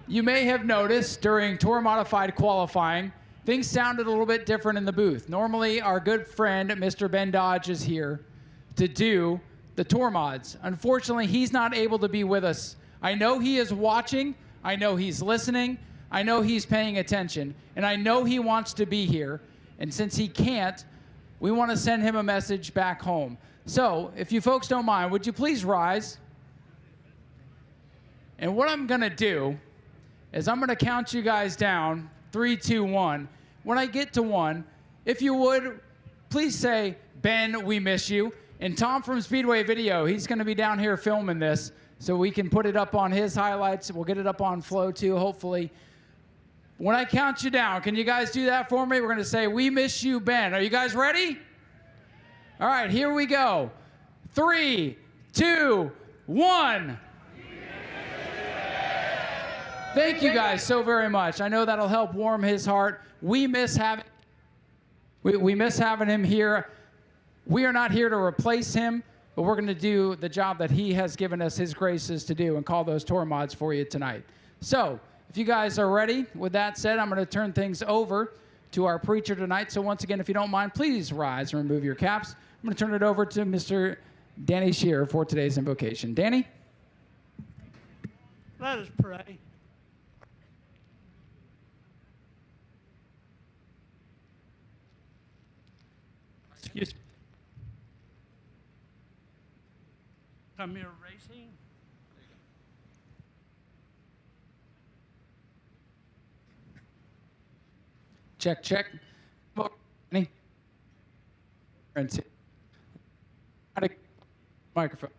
you may have noticed during Tour Modified qualifying, things sounded a little bit different in the booth. Normally, our good friend, Mr. Ben Dodge, is here to do the Tour Mods. Unfortunately, he's not able to be with us. I know he is watching. I know he's listening. I know he's paying attention. And I know he wants to be here. And since he can't, we want to send him a message back home. So, if you folks don't mind, would you please rise? And what I'm going to do is I'm going to count you guys down, 3, 2, 1. When I get to 1, if you would, please say, Ben, we miss you. And Tom from Speedway Video, he's going to be down here filming this, so we can put it up on his highlights. We'll get it up on Flow too, hopefully. When I count you down, can you guys do that for me? We're going to say, we miss you, Ben. Are you guys ready? All right, here we go. 3, 2, 1. Thank you guys so very much. I know that'll help warm his heart. We miss having him here. We are not here to replace him, but we're going to do the job that he has given us his graces to do and call those tour mods for you tonight. So, if you guys are ready, with that said, I'm going to turn things over to our preacher tonight. So once again, if you don't mind, please rise and remove your caps. I'm going to turn it over to Mr. Danny Shearer for today's invocation. Danny? Let us pray. Excuse me. Come here racing. Check, check. Danny? Microphone.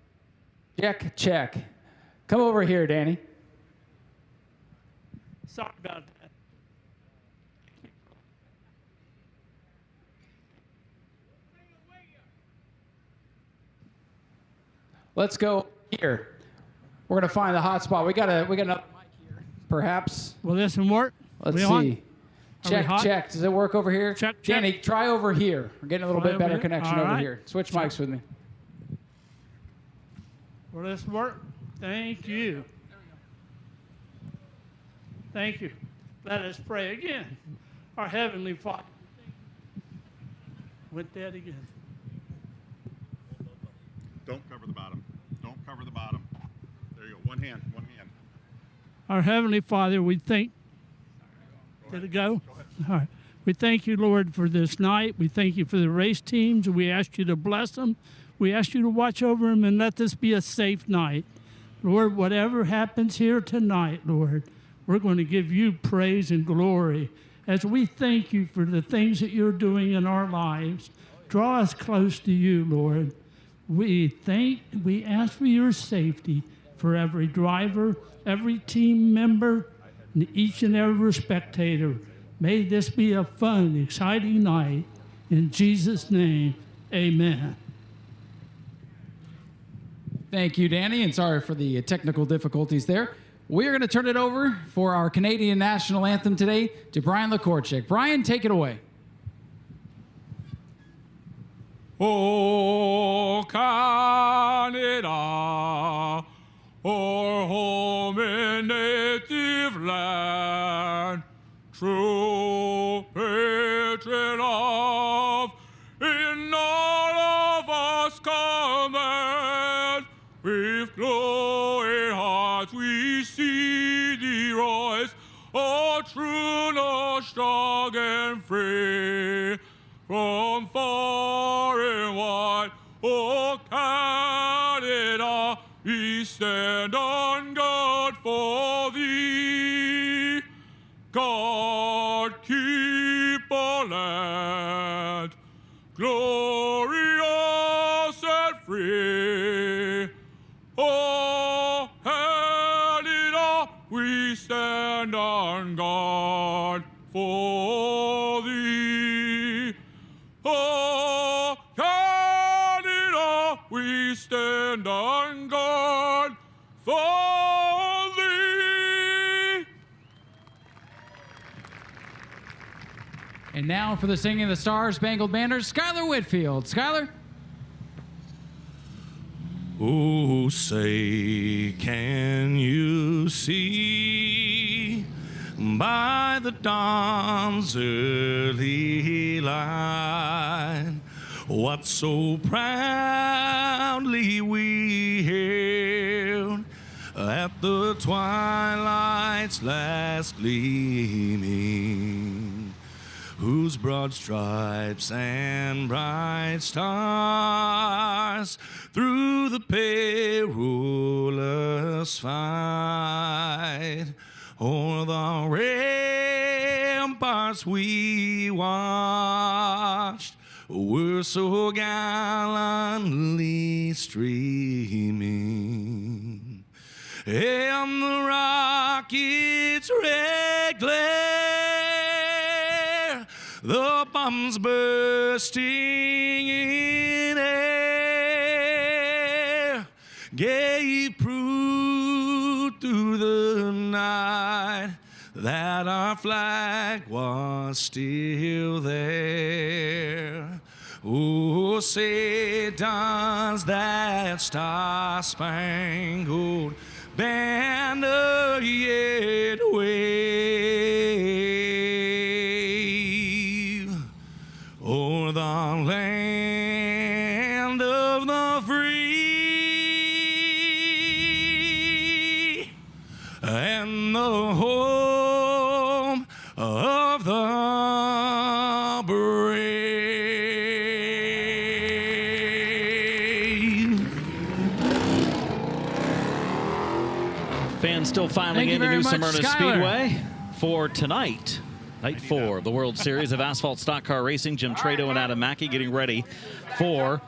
Check, check. Come over here, Danny. Sorry about that. Let's go here. We're gonna find the hot spot. We got another mic here, perhaps. Will this one work? Let's see. On? Check, check. Does it work over here? Check, Danny, check. try over here. We're getting a little bit better here? connection All over right. here. Switch mics with me. Will this work? Thank you. Thank you. Let us pray again. Our Heavenly Father. With that again. Don't cover the bottom. Don't cover the bottom. There you go. One hand. One hand. Our Heavenly Father, we thank. Did it go? Go ahead. All right. We thank you, Lord, for this night. We thank you for the race teams. We ask you to bless them. We ask you to watch over them and let this be a safe night. Lord, whatever happens here tonight, Lord, we're going to give you praise and glory as we thank you for the things that you're doing in our lives. Draw us close to you, Lord. We ask for your safety for every driver, every team member, and each and every spectator. May this be a fun, exciting night. In Jesus' name, amen. Thank you, Danny, and sorry for the technical difficulties there. We're going to turn it over for our Canadian national anthem today to Brian Lekorchik. Brian, take it away. Oh, Canada, our home and native land, true patron of, in all of us command, with glowing hearts we see thee rise, all true, no strong and free, from far and wide, O Canada, we stand on guard for thee. God keep our land, glorious and free. O Canada, we stand on guard for thee. Oh, Canada, we stand on guard for thee. And now for the Singing of the Stars Spangled Banner, Skylar Whitfield. Skylar? Oh, say, can you see by the dawn's early light, what so proudly we hailed at the twilight's last gleaming, whose broad stripes and bright stars through the perilous fight o'er the ramparts we watched were so gallantly streaming, and the rocket's red glare, the bombs bursting in air, gave proof through the night that our flag was still there. Oh, say does that star-spangled banner yet wave o'er the land of the free and the home of the brave. Fans still filing into New Smyrna Speedway for tonight. Night 4 of the World Series of Asphalt Stock Car Racing. Jim Trado and Adam Mackey getting ready for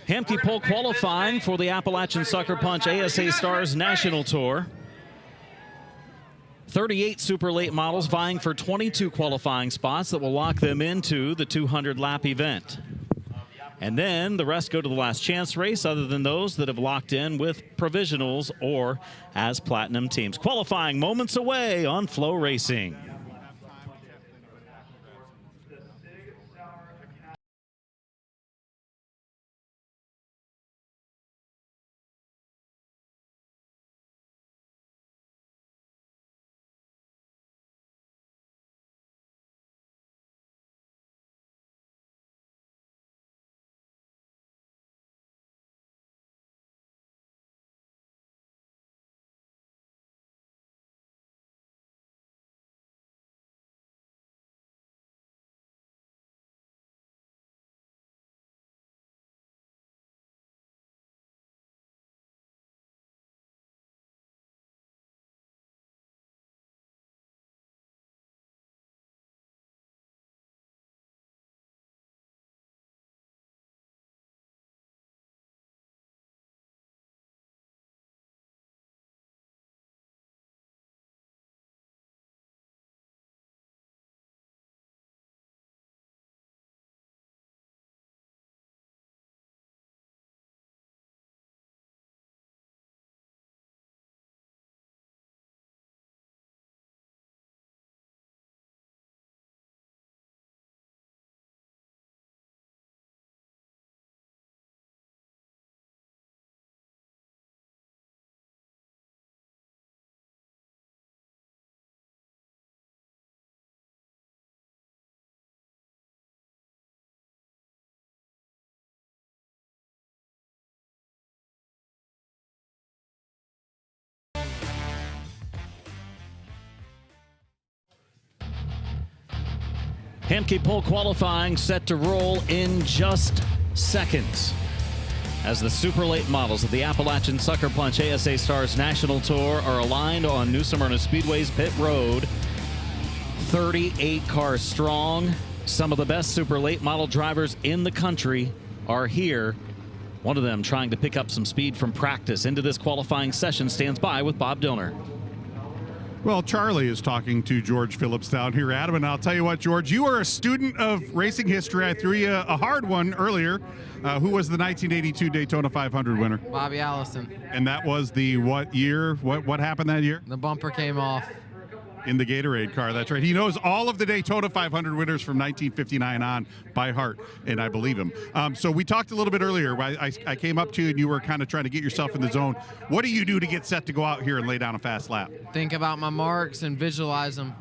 Hamke Pole qualifying for the Appalachian Sucker Punch ASA Stars National Tour. 38 super late models vying for 22 qualifying spots that will lock them into the 200-lap event. And then the rest go to the last chance race, other than those that have locked in with provisionals or as platinum teams. Qualifying moments away on FloRacing. Hamke Pole qualifying set to roll in just seconds as the super late models of the Appalachian Sucker Punch ASA Stars National Tour are aligned on New Smyrna Speedway's pit road. 38 cars strong. Some of the best super late model drivers in the country are here. One of them trying to pick up some speed from practice into this qualifying session stands by with Bob Dillner. Well, Charlie is talking to George Phillips down here, Adam, and I'll tell you what, George, you are a student of racing history. I threw you a hard one earlier. Who was the 1982 Daytona 500 winner? Bobby Allison. And that was the what year? What happened that year? The bumper came off. In the Gatorade car, that's right. He knows all of the Daytona 500 winners from 1959 on by heart, and I believe him. So we talked a little bit earlier. I came up to you, and you were kind of trying to get yourself in the zone. What do you do to get set to go out here and lay down a fast lap? Think about my marks and visualize them.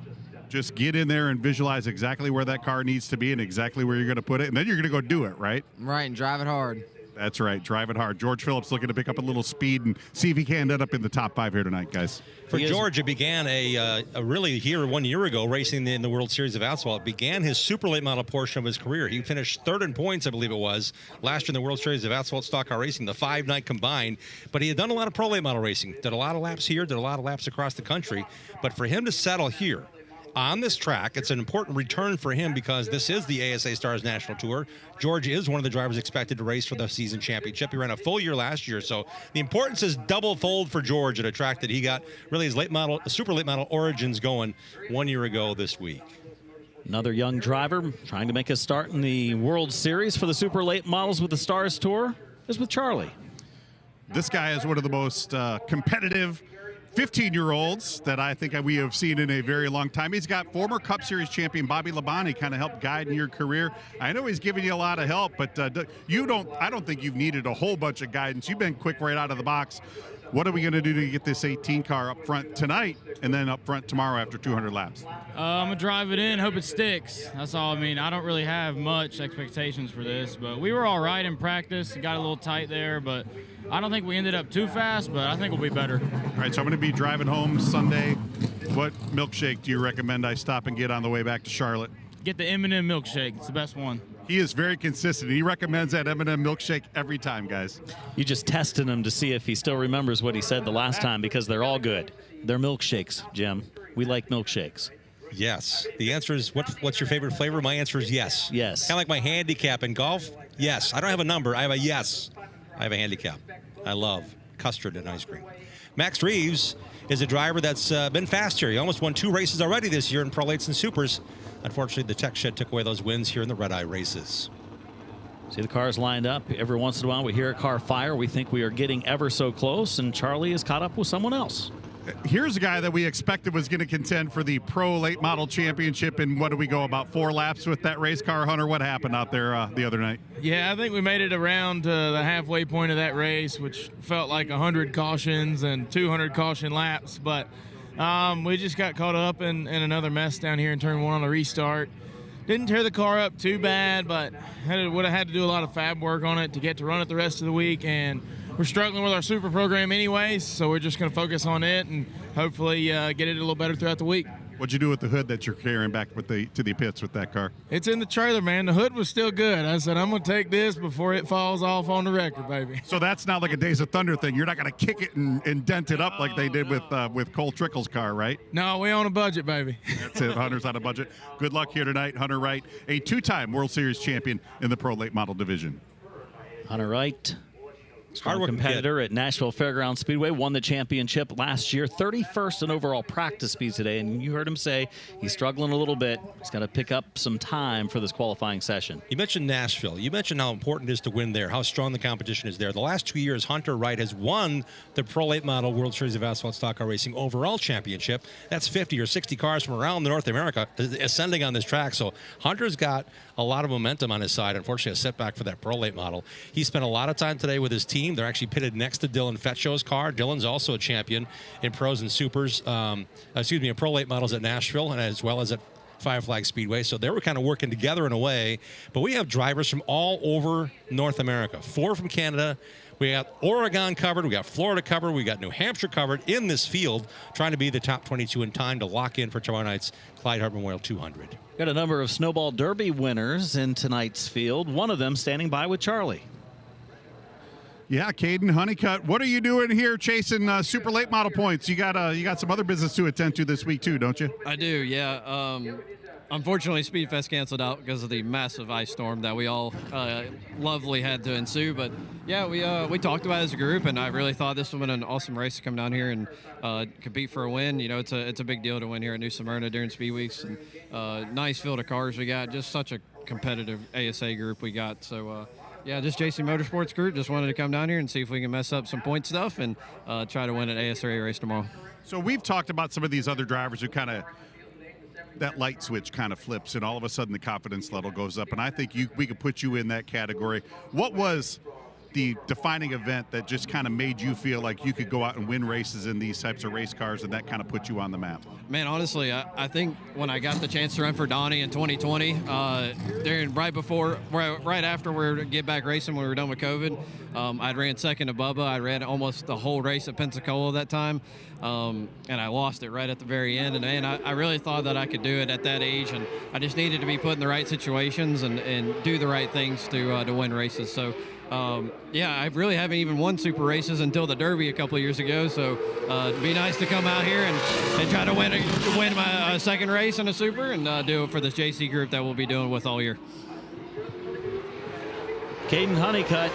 Just get in there and visualize exactly where that car needs to be and exactly where you're going to put it, and then you're going to go do it, right? Right, and drive it hard. That's right. Drive it hard. George Phillips looking to pick up a little speed and see if he can end up in the top 5 here tonight, guys. For George, it began a really here 1 year ago racing in the World Series of Asphalt. It began his super late model portion of his career. He finished 3rd in points, I believe it was, last year in the World Series of Asphalt Stock Car Racing, the 5-night combined. But he had done a lot of pro late model racing, did a lot of laps here, did a lot of laps across the country. But for him to settle here on this track, it's an important return for him because this is the ASA Stars National Tour. George is one of the drivers expected to race for the season championship. He ran a full year last year, so the importance is double-fold for George at a track that he got really his super late model origins going 1 year ago this week. Another young driver trying to make a start in the World Series for the super late models with the Stars Tour is with Charlie. This guy is one of the most competitive 15-year-olds that I think we have seen in a very long time. He's got former Cup Series champion Bobby Labonte kind of helped guide in your career. I know he's given you a lot of help, but I don't think you've needed a whole bunch of guidance. You've been quick right out of the box. What are we going to do to get this 18 car up front tonight and then up front tomorrow after 200 laps? I'm going to drive it in, hope it sticks. That's all. I mean, I don't really have much expectations for this, but we were all right in practice. Got a little tight there, but I don't think we ended up too fast, but I think we'll be better. All right, so I'm going to be driving home Sunday. What milkshake do you recommend I stop and get on the way back to Charlotte? Get the M&M milkshake. It's the best one. He is very consistent. He recommends that M&M milkshake every time, guys. You just tested him to see if he still remembers what he said the last time because they're all good. They're milkshakes, Jim. We like milkshakes. Yes. The answer is, what's your favorite flavor? My answer is yes. Yes. Kind of like my handicap in golf. Yes. I don't have a number. I have a yes. I have a handicap. I love custard and ice cream. Max Reeves is a driver that's been fast here. He almost won 2 races already this year in Pro Lates and Supers. Unfortunately, the tech shed took away those wins here in the Red Eye races. See the cars lined up. Every once in a while we hear a car fire. We think we are getting ever so close, and Charlie is caught up with someone else. Here's a guy that we expected was going to contend for the Pro Late Model Championship. And what do we go, about 4 laps with that race car? Hunter, what happened out there the other night? Yeah, I think we made it around the halfway point of that race, which felt like 100 cautions and 200 caution laps. But we just got caught up in another mess down here in turn 1 on the restart. Didn't tear the car up too bad, but would have had to do a lot of fab work on it to get to run it the rest of the week. And we're struggling with our super program anyways, so we're just going to focus on it and hopefully get it a little better throughout the week. What'd you do with the hood that you're carrying back to the pits with that car? It's in the trailer, man. The hood was still good. I said, I'm going to take this before it falls off on the record, baby. So that's not like a Days of Thunder thing. You're not going to kick it and dent it up like they did with Cole Trickle's car, right? No, we on a budget, baby. That's it. Hunter's on a budget. Good luck here tonight. Hunter Wright, a 2-time World Series champion in the Pro Late Model division. Hunter Wright, strong competitor at Nashville Fairgrounds Speedway, won the championship last year, 31st in overall practice speed today, and you heard him say he's struggling a little bit. He's got to pick up some time for this qualifying session. You mentioned Nashville. You mentioned how important it is to win there, how strong the competition is there. The last 2 years, Hunter Wright has won the Pro Late Model World Series of Asphalt Stock Car Racing overall championship. That's 50 or 60 cars from around North America ascending on this track. So Hunter's got a lot of momentum on his side. Unfortunately, a setback for that Pro Late Model. He spent a lot of time today with his team. They're actually pitted next to Dylan Fetchow's car. Dylan's also a champion in pros and supers, in Pro Late Models at Nashville and as well as at Five Flag Speedway. So they were kind of working together in a way. But we have drivers from all over North America. 4 from Canada. We got Oregon covered. We got Florida covered. We got New Hampshire covered in this field, trying to be the top 22 in time to lock in for tomorrow night's Clyde Hart Memorial 200. Got a number of Snowball Derby winners in tonight's field. One of them standing by with Charlie. Yeah, Caden Honeycutt, what are you doing here chasing super late model points? You got some other business to attend to this week too, don't you? I do, yeah. Unfortunately, Speedfest canceled out because of the massive ice storm that we all lovely had to ensue. But yeah, we talked about it as a group, and I really thought this would have been an awesome race to come down here and compete for a win. You know, it's a big deal to win here at New Smyrna during Speed Weeks, and nice field of cars we got. Just such a competitive ASA group we got. So. Yeah, just JC Motorsports group. Just wanted to come down here and see if we can mess up some point stuff and try to win an ASA race tomorrow. So we've talked about some of these other drivers who kind of, that light switch kind of flips and all of a sudden the confidence level goes up. And I think we could put you in that category. What was the defining event that just kind of made you feel like you could go out and win races in these types of race cars and that kind of put you on the map? Man, honestly, I think when I got the chance to run for Donnie in 2020, right after we were to get back racing when we were done with COVID, I'd ran second to Bubba. I ran almost the whole race at Pensacola that time, and I lost it right at the very end. And man, I really thought that I could do it at that age, and I just needed to be put in the right situations and do the right things to win races. So. Yeah, I really haven't even won super races until the Derby a couple of years ago. So it'd be nice to come out here and try to win my second race in a super and do it for this JC group that we'll be doing with all year. Caden Honeycutt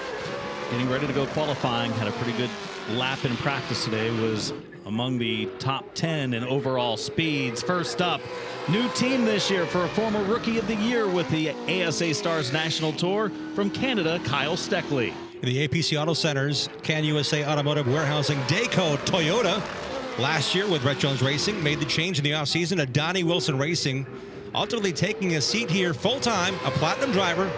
getting ready to go qualifying. Had a pretty good lap in practice today. Was among the top 10 in overall speeds. First up, new team this year for a former Rookie of the Year with the ASA Stars National Tour from Canada, Kyle Steckley. The APC Auto Center's Can USA Automotive Warehousing Dayco Toyota last year with Brett Jones Racing made the change in the offseason to Donnie Wilson Racing, ultimately taking a seat here full-time, a platinum driver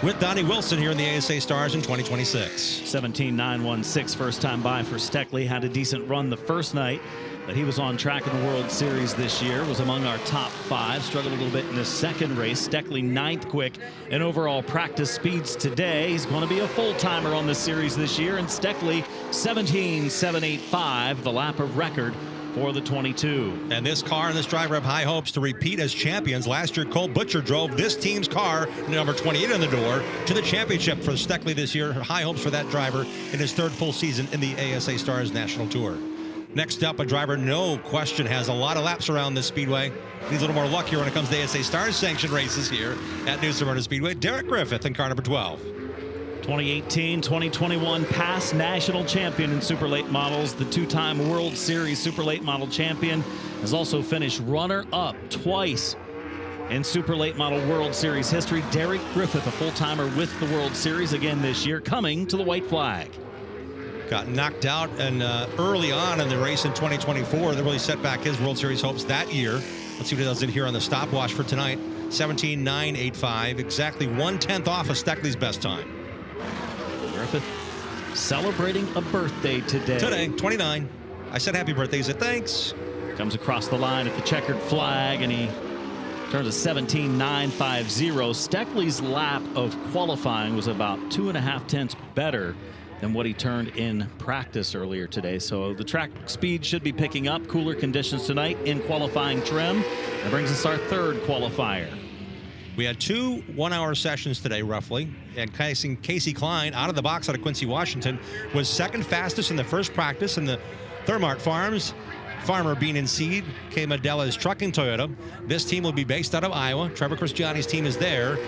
with Donnie Wilson here in the ASA Stars in 2026. 17.916 first time by for Steckley. Had a decent run the first night, but he was on track in the World Series this year, was among our top 5. Struggled a little bit in his second race. Steckley 9th quick in overall practice speeds today. He's going to be a full-timer on the series this year, and Steckley 17.785, the lap of record for the 22. And this car and this driver have high hopes to repeat as champions. Last year, Cole Butcher drove this team's car, number 28 on the door, to the championship for Steckley this year. High hopes for that driver in his 3rd full season in the ASA Stars National Tour. Next up, a driver no question has a lot of laps around this speedway. Needs a little more luck here when it comes to ASA Stars sanctioned races here at New Smyrna Speedway. Derek Griffith in car number 12. 2018-2021 past national champion in super late models, the 2-time World Series super late model champion, has also finished runner-up twice in super late model World Series history. Derek Griffith, a full-timer with the World Series again this year, coming to the white flag. Got knocked out and early on in the race in 2024 that really set back his World Series hopes that year. Let's see what he does in here on the stopwatch for tonight. 17.985, exactly 1/10 off of Steckley's best time. Griffith celebrating a birthday today. Today, 29. I said happy birthday. He said thanks. Comes across the line at the checkered flag, and he turns a 17.950. Steckley's lap of qualifying was about 2.5 tenths better than what he turned in practice earlier today. So the track speed should be picking up. Cooler conditions tonight in qualifying trim. That brings us our 3rd qualifier. We had 2 one-hour sessions today, roughly, and Casey Klein, out of the box out of Quincy, Washington, was 2nd fastest in the first practice in the Thermart Farms. Farmer Bean and Seed, K. Medella's Trucking Toyota. This team will be based out of Iowa. Trevor Cristiani's team is there.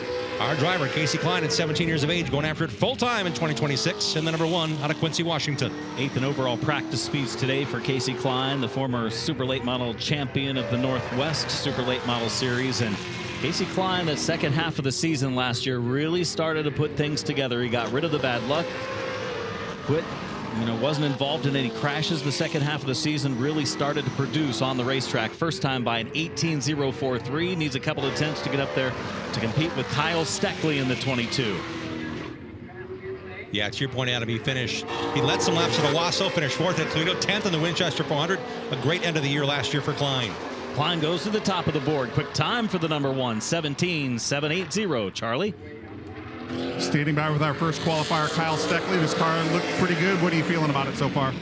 Our driver, Casey Klein, at 17 years of age, going after it full-time in 2026, and the number 1 out of Quincy, Washington. 8th in overall practice speeds today for Casey Klein, the former super late model champion of the Northwest Super Late Model Series. And Casey Klein, the second half of the season last year, really started to put things together. He got rid of the bad luck, wasn't involved in any crashes the second half of the season, really started to produce on the racetrack. First time by an 18.043, needs a couple of tenths to get up there to compete with Kyle Steckley in the 22. Yeah, to your point, Adam, he led some laps at Owasso, finished 4th at Toledo, 10th in the Winchester 400. A great end of the year last year for Klein. Klein goes to the top of the board. Quick time for the number 1, 17.780. Charlie? Standing by with our first qualifier, Kyle Steckley. This car looked pretty good. What are you feeling about it so far?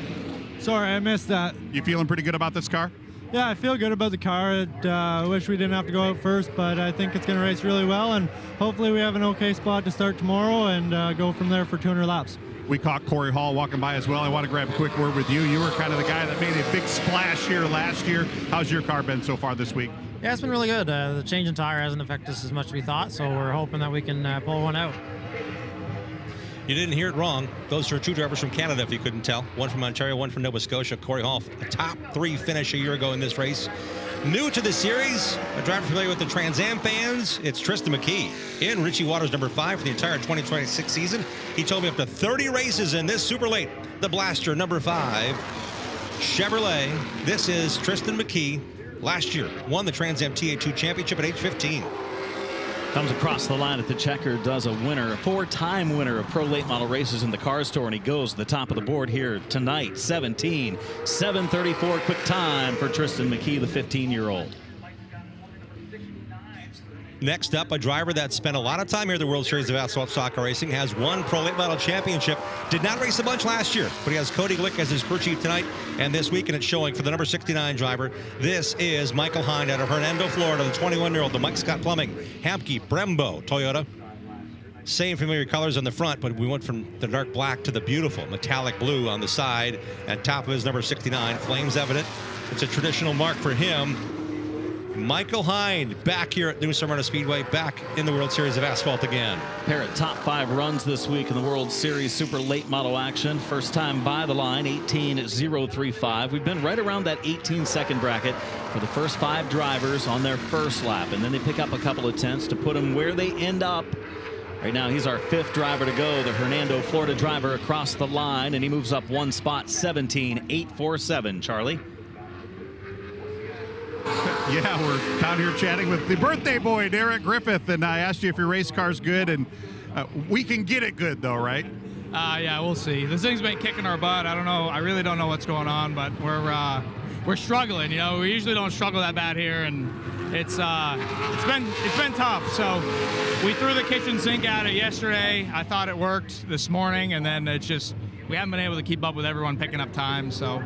Sorry, I missed that. You feeling pretty good about this car? Yeah, I feel good about the car. I wish we didn't have to go out first, but I think it's going to race really well, and hopefully we have an okay spot to start tomorrow and go from there for 200 laps. We caught Corey Hall walking by as well. I want to grab a quick word with you. You were kind of the guy that made a big splash here last year. How's your car been so far this week? Yeah, it's been really good. The change in tire hasn't affected us as much as we thought, so we're hoping that we can pull one out. You didn't hear it wrong. Those are 2 drivers from Canada, if you couldn't tell. One from Ontario, one from Nova Scotia. Corey Hall, a top 3 finish a year ago in this race. New to the series, a driver familiar with the Trans Am fans, it's Tristan McKee in Richie Waters number 5 for the entire 2026 season. He told me up to 30 races in this super late. The Blaster number 5. Chevrolet. This is Tristan McKee. Last year, won the Trans Am TA2 Championship at age 15. Comes across the line at the checker, does a winner, a 4-time winner of pro late model races in the car store, and he goes to the top of the board here tonight. 17.734 quick time for Tristan McKee, the 15-year-old. Next up, a driver that spent a lot of time here at the World Series of Asphalt Stock Car Racing, has won Pro Late Model Championship. Did not race a bunch last year, but he has Cody Glick as his crew chief tonight and this week, and it's showing for the number 69 driver. This is Michael Hind out of Hernando, Florida, the 21-year-old, the Mike Scott Plumbing, Hamke, Brembo, Toyota. Same familiar colors on the front, but we went from the dark black to the beautiful metallic blue on the side, and top of his number 69, flames evident. It's a traditional mark for him. Michael Hind back here at New Smyrna Speedway, back in the World Series of Asphalt again. Pair of top 5 runs this week in the World Series Super Late Model action. First time by the line, 18.035. We've been right around that 18-second bracket for the first 5 drivers on their first lap, and then they pick up a couple of tenths to put them where they end up. Right now, he's our 5th driver to go, the Hernando, Florida driver across the line, and he moves up 1 spot, 17.847. Charlie? Yeah, we're down here chatting with the birthday boy, Derek Griffith, and I asked you if your race car's good, and we can get it good, though, right? Yeah, we'll see. This thing's been kicking our butt. I don't know. I really don't know what's going on, but we're struggling. You know, we usually don't struggle that bad here, and it's been tough. So we threw the kitchen sink at it yesterday. I thought it worked this morning, and then it's just we haven't been able to keep up with everyone picking up time. So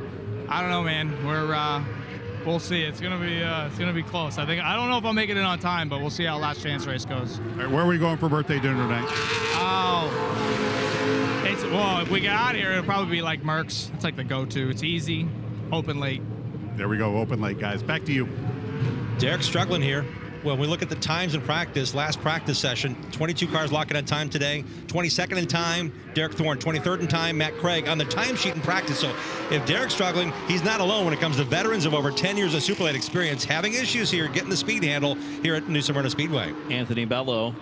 I don't know, man. We'll see. It's gonna be close. I don't know if I'll make it in on time, but we'll see how last chance race goes. All right, where are we going for birthday dinner tonight? Well, if we get out of here, it'll probably be like Merck's. It's like the go-to. It's easy, open late. There we go, open late, guys. Back to you. Derek's struggling here. When we look at the times in practice, last practice session, 22 cars locking on time today, 22nd in time, Derek Thorne, 23rd in time, Matt Craig on the timesheet in practice. So if Derek's struggling, he's not alone when it comes to veterans of over 10 years of Superlate experience having issues here, getting the speed handle here at New Smyrna Speedway. Anthony Bello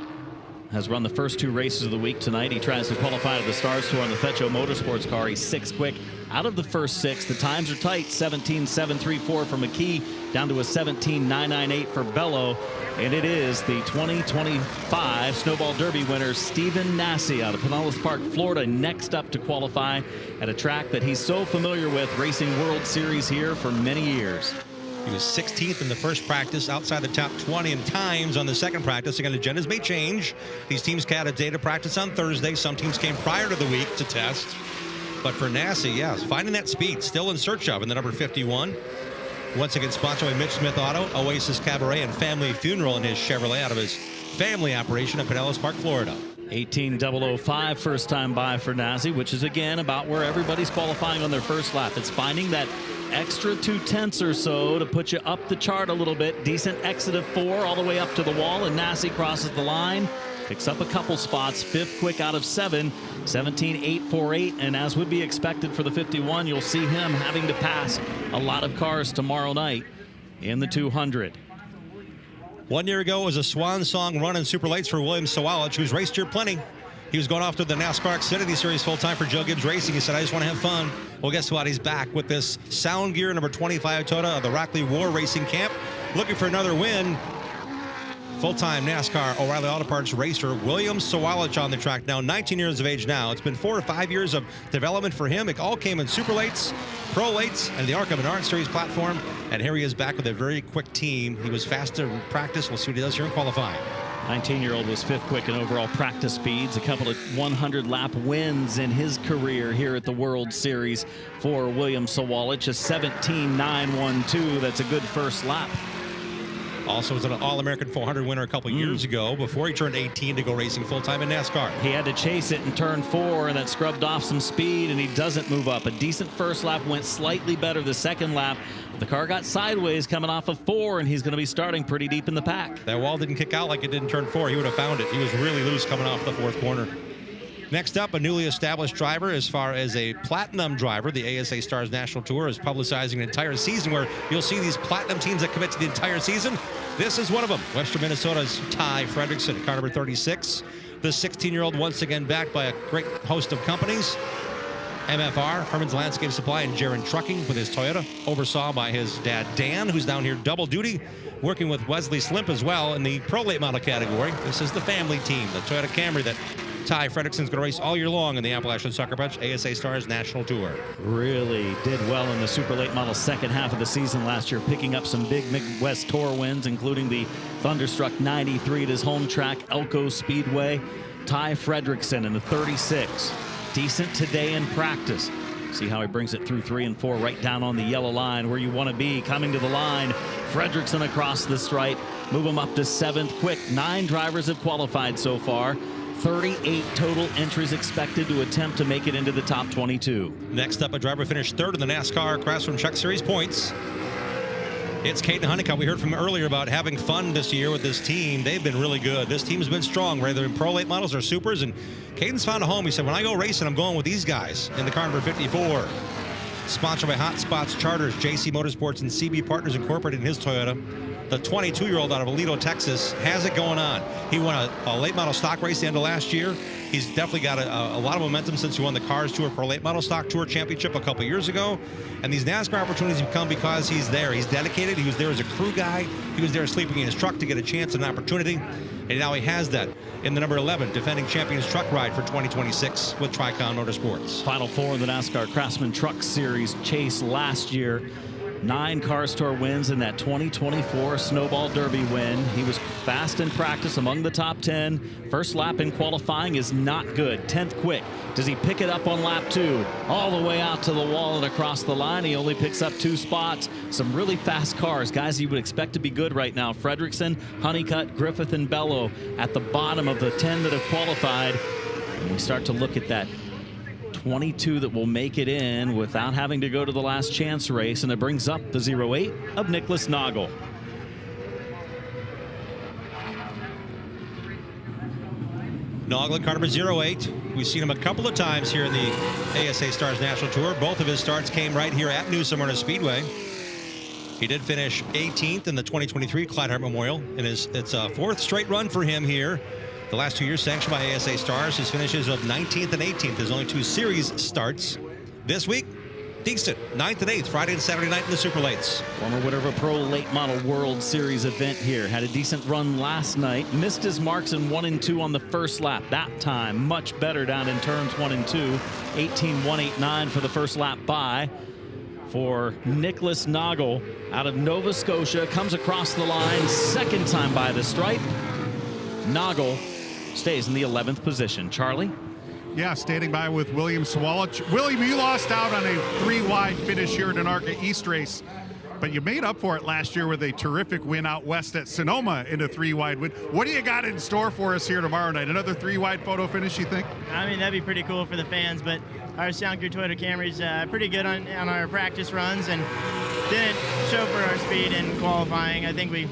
has run the first 2 races of the week tonight. He tries to qualify to the Stars Tour on the Fecho Motorsports car. He's 6th quick out of the first 6. The times are tight, 17.734 for McKee, down to a 17.998 for Bello. And it is the 2025 Snowball Derby winner, Stephen Nasse, out of Pinellas Park, Florida, next up to qualify at a track that he's so familiar with, racing World Series here for many years. He was 16th in the first practice, outside the top 20 in times on the second practice. Again, agendas may change. These teams had a day to practice on Thursday. Some teams came prior to the week to test. But for Nasse, yes, finding that speed, still in search of in the number 51. Once again, sponsored by Mitch Smith Auto, Oasis Cabaret, and Family Funeral in his Chevrolet out of his family operation in Pinellas Park, Florida. 18.005 first time by for Nasse, which is again about where everybody's qualifying on their first lap. It's finding that extra 2 tenths or so to put you up the chart a little bit. Decent exit of 4 all the way up to the wall, and Nasse crosses the line, picks up a couple spots, 5th quick out of 7, 17.848, and as would be expected for the 51, you'll see him having to pass a lot of cars tomorrow night in the 200. 1 year ago, it was a swan song run in Super Lates for William Sawalich, who's raced here plenty. He was going off to the NASCAR Xfinity Series full-time for Joe Gibbs Racing. He said, I just want to have fun. Well, guess what? He's back with this Sound Gear number 25 Toyota of the Rockley War Racing Camp, looking for another win. Full-time NASCAR O'Reilly Auto Parts racer William Sawalich on the track now, 19 years of age now. It's been 4 or 5 years of development for him. It all came in Super Lates, Pro Lates, and the ARC of an Art Series platform. And here he is back with a very quick team. He was faster in practice. We'll see what he does here in qualifying. 19-year-old was 5th quick in overall practice speeds, a couple of 100-lap wins in his career here at the World Series for William Sawalich, a 17.912. That's a good first lap. Also was an All-American 400 winner a couple years ago before he turned 18 to go racing full-time in NASCAR. He had to chase it in turn 4, and that scrubbed off some speed, and he doesn't move up. A decent first lap, went slightly better the second lap. The car got sideways coming off of 4, and he's going to be starting pretty deep in the pack. That wall didn't kick out like it did in turn 4. He would have found it. He was really loose coming off the 4th corner. Next up, a newly established driver as far as a platinum driver. The ASA Stars National Tour is publicizing an entire season where you'll see these platinum teams that commit to the entire season. This is one of them. Webster, Minnesota's Ty Fredrickson, car number 36. The 16-year-old once again backed by a great host of companies. MFR, Herman's Landscape Supply, and Jaron Trucking with his Toyota, oversaw by his dad Dan, who's down here double duty, working with Wesley Slimp as well in the Pro Late Model category. This is the family team, the Toyota Camry that Ty Fredrickson's going to race all year long in the Appalachian Sucker Punch ASA Stars National Tour. Really did well in the Super Late Model second half of the season last year, picking up some big Midwest Tour wins, including the Thunderstruck 93 at his home track, Elko Speedway. Ty Fredrickson in the 36. Decent today in practice. See how he brings it through 3 and 4, right down on the yellow line where you want to be. Coming to the line, Fredrickson across the stripe. Move him up to 7th quick. 9 drivers have qualified so far. 38 total entries expected to attempt to make it into the top 22. Next up, a driver finished 3rd in the NASCAR Craftsman Truck Series points. It's Caden Honeycutt. We heard from him earlier about having fun this year with this team. They've been really good. This team's been strong, whether in Pro Late Models or Supers. And Caden's found a home. He said, when I go racing, I'm going with these guys in the car number 54. Sponsored by Hot Spots Charters, JC Motorsports, and CB Partners Incorporated in his Toyota. The 22-year-old out of Aledo, Texas, has it going on. He won a late model stock race the end of last year. He's definitely got a lot of momentum since he won the Cars Tour Pro Late Model Stock Tour Championship a couple years ago. And these NASCAR opportunities have come because he's there. He's dedicated. He was there as a crew guy. He was there sleeping in his truck to get a chance and an opportunity. And now he has that in the number 11 defending champions truck ride for 2026 with Tricon Motorsports. Final 4 in the NASCAR Craftsman Truck Series chase last year. 9 Cars Tour wins in that 2024 Snowball Derby win. He was fast in practice, among the top 10. First lap in qualifying is not good. 10th quick. Does he pick it up on lap 2? All the way out to the wall and across the line. He only picks up 2 spots. Some really fast cars. Guys you would expect to be good right now. Fredrickson, Honeycutt, Griffith, and Bello at the bottom of the 10 that have qualified. And we start to look at that 22 that will make it in without having to go to the last chance race, and it brings up the 08 of Nicholas Noggle. Noggle, car number 08. We've seen him a couple of times here in the ASA Stars National Tour. Both of his starts came right here at New Smyrna Speedway. He did finish 18th in the 2023 Clyde Hart Memorial, and it's a 4th straight run for him here. The last 2 years sanctioned by ASA Stars. His finishes of 19th and 18th. There's only 2 series starts. This week, decent. 9th and 8th, Friday and Saturday night in the Super Lates. Former winner of a Pro Late Model World Series event here. Had a decent run last night. Missed his marks in 1 and 2 on the first lap. That time, much better down in turns 1 and 2. 18.189 for the first lap by. For Nicholas Noggle out of Nova Scotia. Comes across the line, second time by the stripe. Noggle stays in the 11th position. Charlie? Yeah, standing by with William Sawalich. William, you lost out on a 3-wide finish here at Anarca East race, but you made up for it last year with a terrific win out west at Sonoma in a 3-wide win. What do you got in store for us here tomorrow night? Another 3-wide photo finish, you think? I mean, that'd be pretty cool for the fans, but our Sound Crew Toyota Camry's pretty good on our practice runs and didn't show for our speed in qualifying. I think we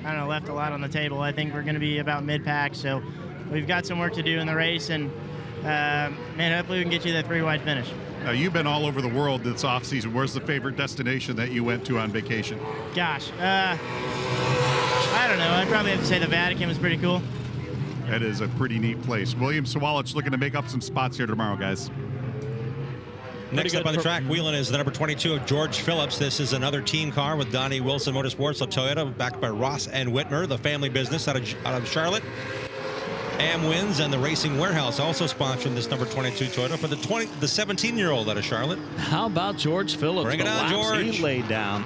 left a lot on the table. I think we're going to be about mid-pack, so we've got some work to do in the race, and man, hopefully we can get you that 3-wide finish. Now, you've been all over the world this offseason. Where's the favorite destination that you went to on vacation? Gosh, I don't know. I'd probably have to say the Vatican was pretty cool. That is a pretty neat place. William Sawalich looking to make up some spots here tomorrow, guys. Next up on the track, wheeling is the number 22 of George Phillips. This is another team car with Donnie Wilson Motorsports, a Toyota, backed by Ross and Whitmer, the family business out of Charlotte. Amwins and the Racing Warehouse also sponsoring this number 22 Toyota for the 17-year-old out of Charlotte. How about George Phillips? Bring it on, George. He laid down.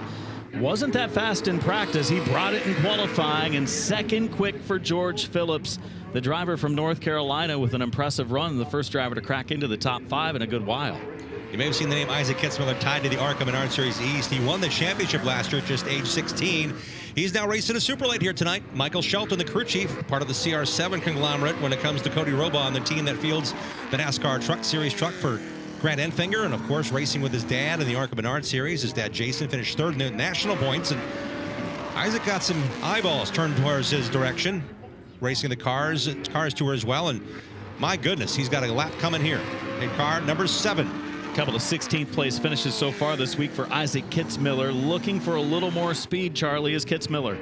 Wasn't that fast in practice. He brought it in qualifying, and second quick for George Phillips, the driver from North Carolina, with an impressive run, the first driver to crack into the top 5 in a good while. You may have seen the name Isaac Kitzmiller tied to the ARCA Menard Series East. He won the championship last year at just age 16. He's now racing a Super Late here tonight. Michael Shelton, the crew chief, part of the CR7 conglomerate when it comes to Cody Robaugh, the team that fields the NASCAR Truck Series truck for Grant Enfinger, and of course racing with his dad in the ARCA Menard Series. His dad Jason finished 3rd in the national points, and Isaac got some eyeballs turned towards his direction, racing the Cars Tour as well, and my goodness, he's got a lap coming here in car number 7. Couple of 16th place finishes so far this week for Isaac Kitzmiller. Looking for a little more speed, Charlie, is Kitzmiller.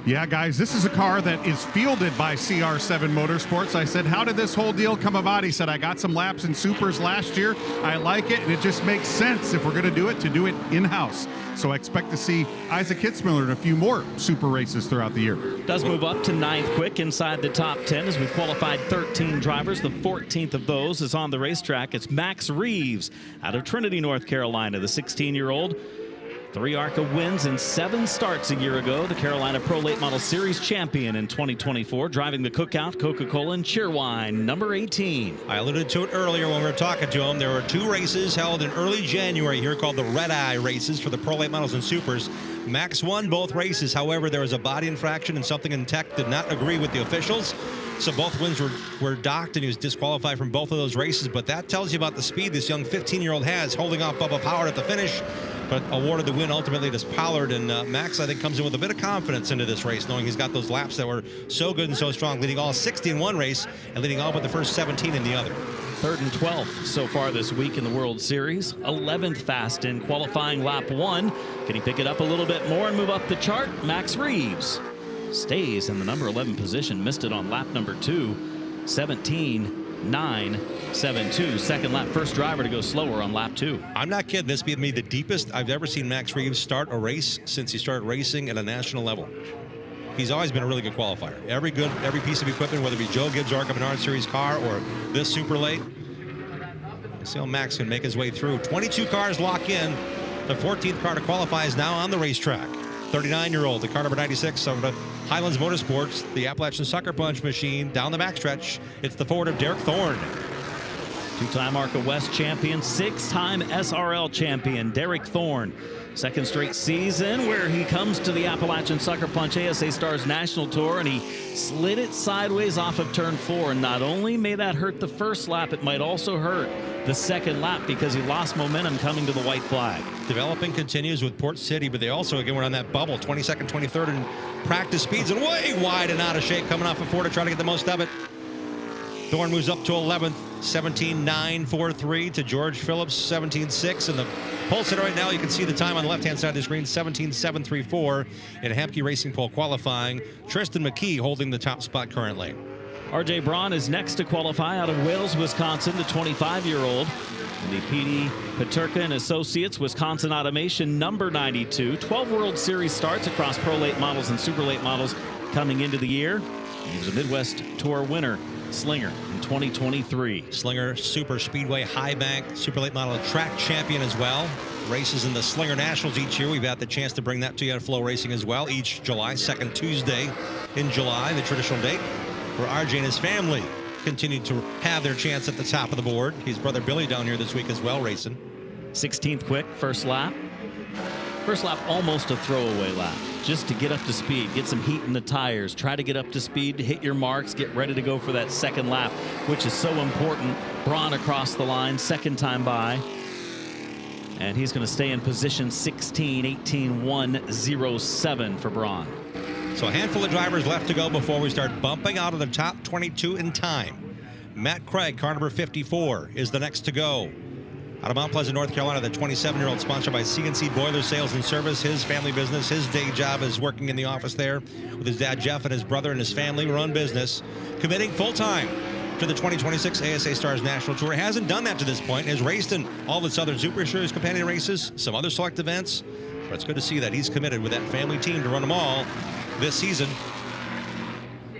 Yeah, guys, this is a car that is fielded by CR7 Motorsports. I said, how did this whole deal come about? He said, I got some laps in supers last year. I like it, and it just makes sense if we're going to do it in-house. So I expect to see Isaac Hitzmiller in a few more super races throughout the year. Does move up to 9th quick inside the top 10 as we've qualified 13 drivers. The 14th of those is on the racetrack. It's Max Reeves out of Trinity, North Carolina, the 16-year-old. 3 ARCA wins and 7 starts a year ago. The Carolina Pro Late Model Series champion in 2024, driving the Cookout, Coca-Cola, and Cheerwine, number 18. I alluded to it earlier when we were talking to him. There were 2 races held in early January here called the Red Eye races for the Pro Late Models and Supers. Max won both races. However, there was a body infraction and something in tech did not agree with the officials. So both wins were docked, and he was disqualified from both of those races. But that tells you about the speed this young 15-year-old has, holding off Bubba Pollard at the finish, but awarded the win ultimately to Pollard. And Max, I think, comes in with a bit of confidence into this race, knowing he's got those laps that were so good and so strong, leading all 60 in one race and leading all but the first 17 in the other. 3rd and 12th so far this week in the World Series. 11th fast in qualifying lap 1. Can he pick it up a little bit more and move up the chart? Max Reeves stays in the number 11 position. Missed it on lap number 2. 17.972. Second lap, first driver to go slower on lap 2. I'm not kidding. This being me the deepest I've ever seen Max Reeves start a race since he started racing at a national level. He's always been a really good qualifier. Every piece of equipment, whether it be Joe Gibbs' ARCA Menard Series car or this super late. See how Max can make his way through. 22 cars lock in. The 14th car to qualify is now on the racetrack. 39-year-old, the car number 96 of the Highlands Motorsports, the Appalachian Sucker Punch machine down the backstretch. It's the Ford of Derek Thorne. 2-time ARCA West champion, 6-time SRL champion, Derek Thorne. Second straight season where he comes to the Appalachian Sucker Punch ASA Stars National Tour, and he slid it sideways off of turn 4. And not only may that hurt the first lap, it might also hurt the second lap because he lost momentum coming to the white flag. Developing continues with Port City, but they also, again, were on that bubble, 22nd, 23rd in practice speeds and way wide and out of shape coming off of 4 to try to get the most of it. Thorne moves up to 11th, 17.943 to George Phillips, 17.6. And the pole sitter right now, you can see the time on the left-hand side of the screen, 17.734 in Hemke Racing Pole qualifying. Tristan McKee holding the top spot currently. R.J. Braun is next to qualify out of Wales, Wisconsin, the 25-year-old. The P.D. Paterka and Associates, Wisconsin Automation, number 92. 12 World Series starts across Pro Late Models and Super Late Models coming into the year. He was a Midwest Tour winner, Slinger, in 2023. Slinger Super Speedway High Bank Super Late Model track champion as well. Races in the Slinger Nationals each year. We've had the chance to bring that to you at FloRacing as well each July, second Tuesday in July, the traditional date, where RJ and his family continue to have their chance at the top of the board. His brother Billy down here this week as well racing. 16th quick, first lap. First lap, almost a throwaway lap, just to get up to speed, get some heat in the tires, try to get up to speed, hit your marks, get ready to go for that second lap, which is so important. Braun across the line, second time by. And he's going to stay in position 16, 18.107 for Braun. So a handful of drivers left to go before we start bumping out of the top 22 in time. Matt Craig, car number 54, is the next to go. Out of Mount Pleasant, North Carolina, the 27-year-old, sponsored by CNC Boiler Sales and Service. His family business, his day job is working in the office there with his dad, Jeff, and his brother and his family-run business. Committing full-time to the 2026 ASA Stars National Tour. Hasn't done that to this point. Has raced in all of its other Super Series companion races, some other select events. But it's good to see that he's committed with that family team to run them all this season.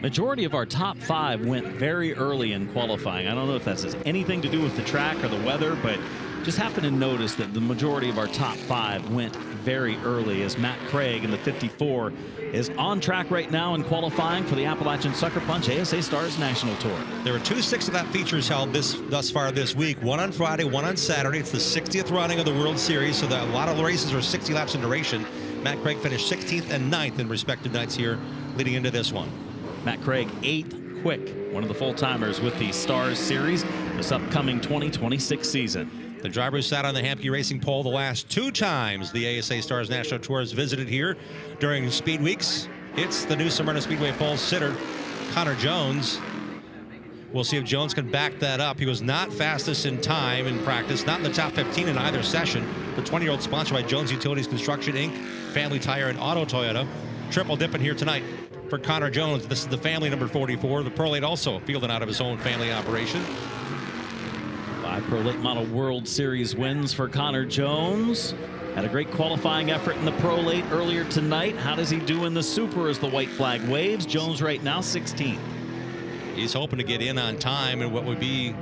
Majority of our top 5 went very early in qualifying. I don't know if that has anything to do with the track or the weather, but just happened to notice that the majority of our top 5 went very early, as Matt Craig in the 54 is on track right now in qualifying for the Appalachian Sucker Punch ASA Stars National Tour. There were 2 6-lap features held thus far this week. One on Friday, one on Saturday. It's the 60th running of the World Series, so that a lot of the races are 60 laps in duration. Matt Craig finished 16th and 9th in respective nights here leading into this one. Matt Craig, 8th quick, one of the full-timers with the Stars Series this upcoming 2026 season. The driver who sat on the Hemke Racing pole the last 2 times the ASA Stars National Tour has visited here during speed weeks. It's the new Smyrna Speedway pole sitter, Connor Jones. We'll see if Jones can back that up. He was not fastest in time in practice, not in the top 15 in either session. The 20-year-old, sponsored by Jones Utilities Construction, Inc., Family Tire, and Auto Toyota. triple dipping here tonight for Connor Jones. This is the family number 44. The Pro Late also fielding out of his own family operation. 5 Pro Late Model World Series wins for Connor Jones. Had a great qualifying effort in the Pro Late earlier tonight. How does he do in the Super as the white flag waves? Jones right now 16th. He's hoping to get in on time in what would be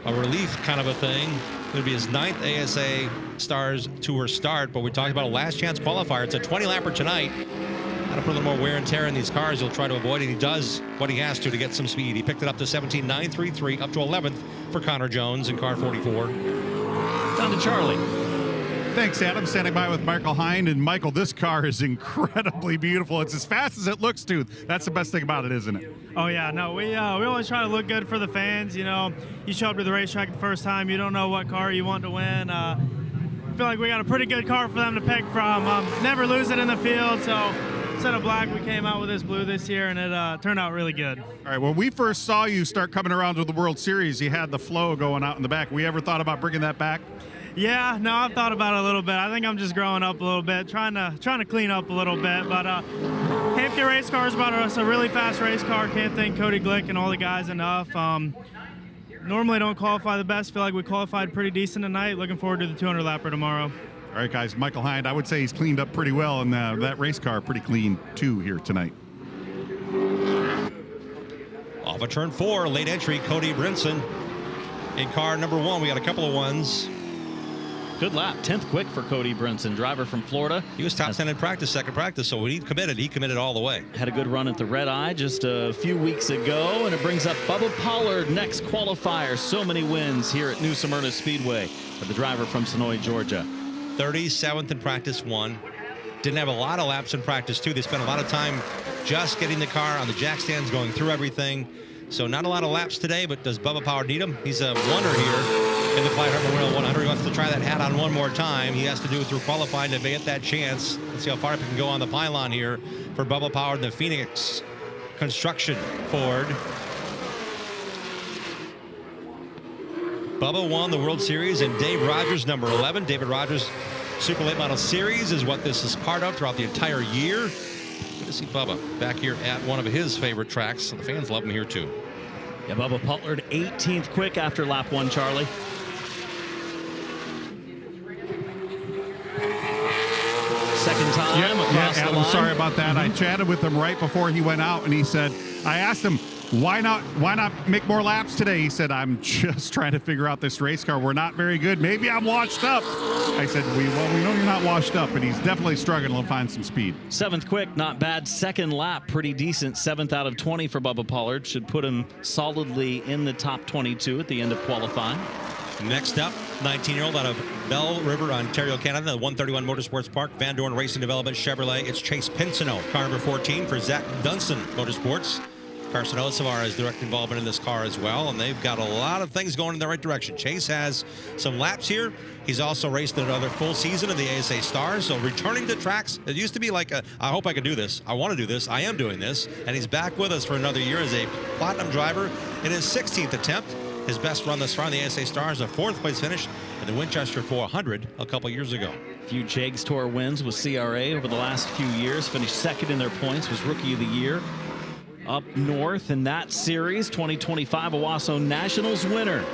a relief kind of a thing. It would be his 9th ASA Stars Tour start, but we talked about a last chance qualifier. It's a 20-lapper tonight. Got to put a little more wear and tear in these cars. He'll try to avoid it. He does what he has to get some speed. He picked it up to 17.933, up to 11th for Connor Jones in car 44. Down to Charlie. Thanks, Adam. Standing by with Michael Hind. And Michael, this car is incredibly beautiful. It's as fast as it looks, too. That's the best thing about it, isn't it? Oh yeah, no, we always try to look good for the fans. You know, you show up to the racetrack the first time, you don't know what car you want to win. I feel like we got a pretty good car for them to pick from. Never lose it in the field, so instead of black, we came out with this blue this year, and it turned out really good. All right, when we first saw you start coming around to the World Series, you had the flow going out in the back. We ever thought about bringing that back? Yeah, no, I've thought about it a little bit. I think I'm just growing up a little bit, trying to clean up a little bit. But Hamke Race Cars brought us a really fast race car. Can't thank Cody Glick and all the guys enough. Normally don't qualify the best. Feel like we qualified pretty decent tonight. Looking forward to the 200 lapper tomorrow. All right, guys, Michael Hind, I would say he's cleaned up pretty well, and that race car pretty clean, too, here tonight. Off of turn 4, late entry, Cody Brinson in car number 1. We got a couple of ones. Good lap, 10th quick for Cody Brinson, driver from Florida. He was top 10 in practice, second practice, so when he committed all the way. Had a good run at the Red Eye just a few weeks ago, and it brings up Bubba Pollard, next qualifier. So many wins here at New Smyrna Speedway for the driver from Sonoy, Georgia. 37th in practice 1. Didn't have a lot of laps in practice 2. They spent a lot of time just getting the car on the jack stands, going through everything. So not a lot of laps today, but does Bubba Pollard need them? He's a wonder here in the Clyde Harper Memorial 100. He wants to try that hat on one more time. He has to do it through qualifying to get that chance. Let's see how far up he can go on the pylon here for Bubba Pollard, the Phoenix Construction Ford. Bubba won the World Series, and Dave Rogers, number 11. David Rogers Super Late Model Series is what this is part of throughout the entire year. Good to see Bubba back here at one of his favorite tracks. The fans love him here too. Yeah, Bubba Pollard 18th quick after lap 1, Charlie. Second time across the Adam, line. sorry about that. I chatted with him right before he went out, and he said, I asked him, why not make more laps today? He said, I'm just trying to figure out this race car. We're not very good. Maybe I'm washed up. I said, we know you're not washed up, but he's definitely struggling to find some speed. 7th quick, not bad. Second lap, pretty decent. 7th out of 20 for Bubba Pollard. Should put him solidly in the top 22 at the end of qualifying. Next up, 19-year-old out of Belle River, Ontario, Canada, the 131 Motorsports Park, Van Dorn Racing Development Chevrolet. It's Chase Pinsino, car number 14 for Zach Dunston Motorsports. Carson Osavar has direct involvement in this car as well, and they've got a lot of things going in the right direction. Chase has some laps here. He's also raced another full season in the ASA Stars, so returning to tracks. It used to be like, I hope I can do this. I want to do this. I am doing this. And he's back with us for another year as a platinum driver in his 16th attempt. His best run thus far in the ASA Stars, a 4th place finish in the Winchester 400 a couple years ago. A few Jags Tour wins with CRA over the last few years. Finished second in their points, was Rookie of the Year. Up north in that series, 2025 Owasso Nationals winner.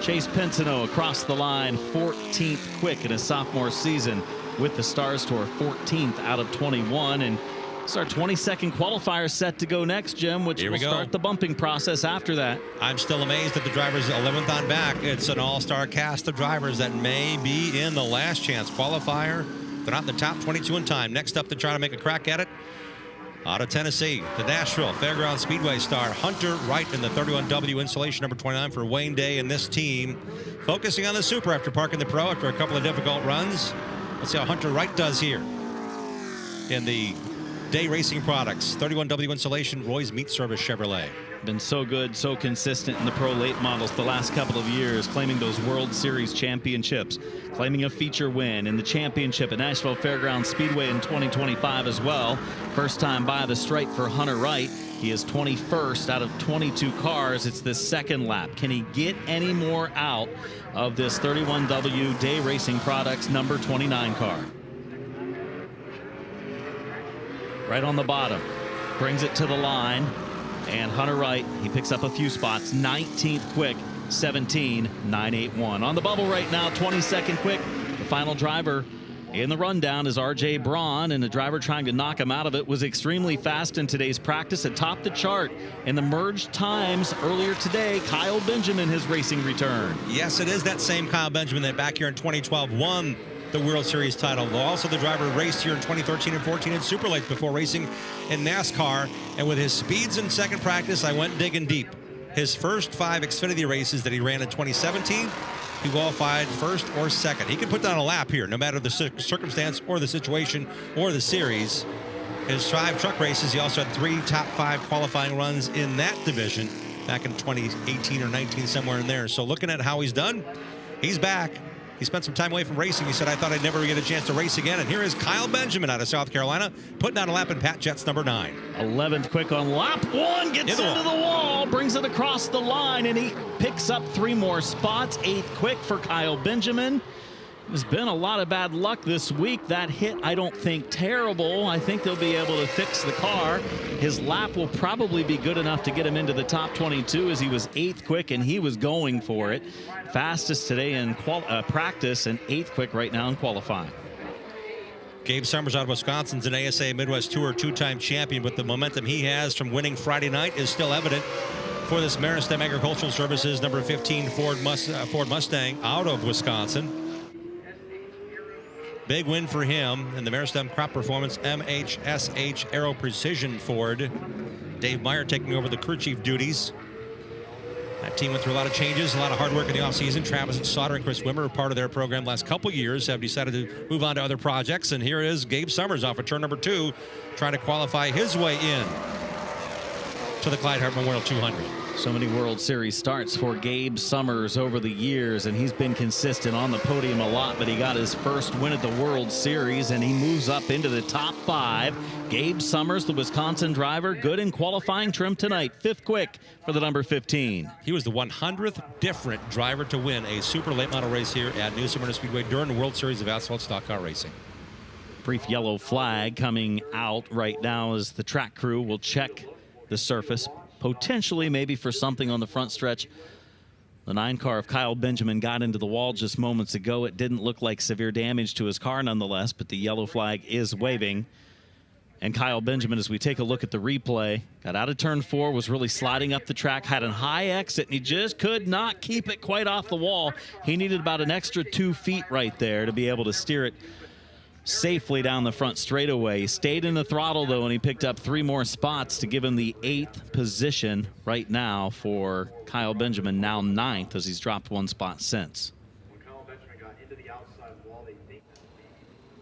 Chase Pinsino across the line, 14th quick in his sophomore season with the Stars Tour, 14th out of 21. And it's our 22nd qualifier set to go next, Jim, which will start the bumping process after that. I'm still amazed that the drivers 11th on back. It's an all-star cast of drivers that may be in the last chance qualifier. They're not in the top 22 in time. Next up to try to make a crack at it, out of Tennessee, the Nashville Fairground Speedway star Hunter Wright in the 31W installation number 29 for Wayne Day and this team. Focusing on the Super after parking the Pro after a couple of difficult runs. Let's see how Hunter Wright does here in the Day Racing Products 31W installation Roy's Meat Service Chevrolet. Been so good, so consistent in the Pro Late models the last couple of years, claiming those World Series championships, claiming a feature win in the championship at Nashville Fairgrounds Speedway in 2025 as well. First time by the stripe for Hunter Wright. He is 21st out of 22 cars. It's the second lap. Can he get any more out of this 31W Day Racing Products number 29 car? right on the bottom. Brings it to the line. And Hunter Wright, he picks up a few spots. 19th quick, 17.981. On the bubble right now, 22nd quick. The final driver in the rundown is R.J. Braun, and the driver trying to knock him out of it was extremely fast in today's practice. It topped the chart in the merged times earlier today. Kyle Benjamin, his racing return. Yes, it is that same Kyle Benjamin that back here in 2012 won the World Series title. Also the driver raced here in 2013 and 14 in Super Late before racing in NASCAR. And with his speeds in second practice, I went digging deep. His first 5 Xfinity races that he ran in 2017, he qualified first or second. He can put down a lap here, no matter the circumstance or the situation or the series. His 5 truck races, he also had 3 top 5 qualifying runs in that division back in 2018 or 19, somewhere in there. So looking at how he's done, he's back. He spent some time away from racing. He said, I thought I'd never get a chance to race again. And here is Kyle Benjamin out of South Carolina, putting down a lap in Pat Jett's number 9. 11th quick on lap 1, gets into the wall, brings it across the line, and he picks up 3 more spots. 8th quick for Kyle Benjamin. There's been a lot of bad luck this week. That hit, I don't think terrible. I think they'll be able to fix the car. His lap will probably be good enough to get him into the top 22, as he was 8th quick and he was going for it. Fastest today in practice, and 8th quick right now in qualifying. Gabe Summers out of Wisconsin's an ASA Midwest Tour 2-time champion, but the momentum he has from winning Friday night is still evident for this Meristem Agricultural Services number 15 Ford Mustang out of Wisconsin. Big win for him in the Meristem Crop Performance MHSH Aero Precision Ford. Dave Meyer taking over the crew chief duties. That team went through a lot of changes, a lot of hard work in the offseason. Travis Sauter and Chris Wimmer, part of their program the last couple years, have decided to move on to other projects. And here is Gabe Summers off of turn number 2, trying to qualify his way in to the Clyde Hart Memorial 200. So many World Series starts for Gabe Summers over the years, and he's been consistent on the podium a lot, but he got his first win at the World Series, and he moves up into the top 5. Gabe Summers, the Wisconsin driver, good in qualifying trim tonight. 5th quick for the number 15. He was the 100th different driver to win a super late model race here at New Smyrna Speedway during the World Series of Asphalt Stock Car Racing. Brief yellow flag coming out right now as the track crew will check the surface, potentially maybe for something on the front stretch. The 9 car of Kyle Benjamin got into the wall just moments ago. It didn't look like severe damage to his car nonetheless, but the yellow flag is waving. And Kyle Benjamin, as we take a look at the replay, got out of turn 4, was really sliding up the track, had a high exit, and he just could not keep it quite off the wall. He needed about an extra 2 feet right there to be able to steer it safely down the front straightaway. He stayed in the throttle, though, and he picked up 3 more spots to give him the 8th position right now for Kyle Benjamin, now 9th, as he's dropped 1 spot since.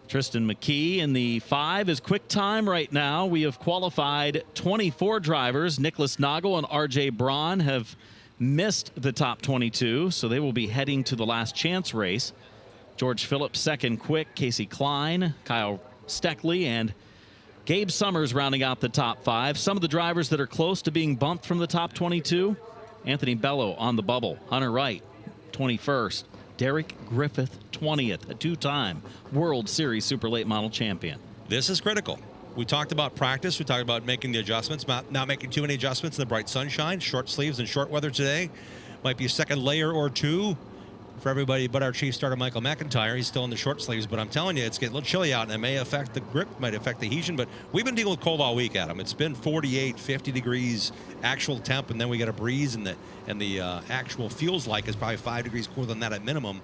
Tristan McKee in the 5 is quick time right now. We have qualified 24 drivers. Nicholas Nagel and R.J. Braun have missed the top 22, so they will be heading to the last chance race. George Phillips, 2nd quick. Casey Klein, Kyle Steckley, and Gabe Summers rounding out the top 5. Some of the drivers that are close to being bumped from the top 22. Anthony Bello on the bubble. Hunter Wright, 21st. Derek Griffith, 20th, a 2-time World Series Super Late Model champion. This is critical. We talked about practice. We talked about making the adjustments, not making too many adjustments in the bright sunshine, short sleeves and short weather today. Might be a second layer or 2 for everybody but our chief starter, Michael McIntyre. He's still in the short sleeves, but I'm telling you, it's getting a little chilly out, and it may affect the grip, might affect the adhesion, but we've been dealing with cold all week, Adam. It's been 48, 50 degrees actual temp, and then we got a breeze, and the actual feels like is probably 5 degrees cooler than that at minimum.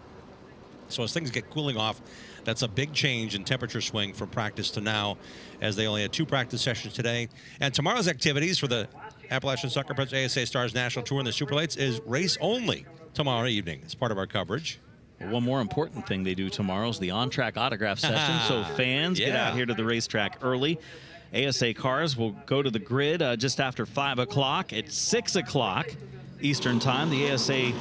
So as things get cooling off, that's a big change in temperature swing from practice to now, as they only had 2 practice sessions today. And tomorrow's activities for the Appalachian Sucker Punch ASA Stars National Tour and the Super Lights is race only tomorrow evening as part of our coverage. Well, one more important thing they do tomorrow is the on-track autograph session, so fans get out here to the racetrack early. ASA cars will go to the grid just after 5 o'clock. At 6 o'clock Eastern time, the ASA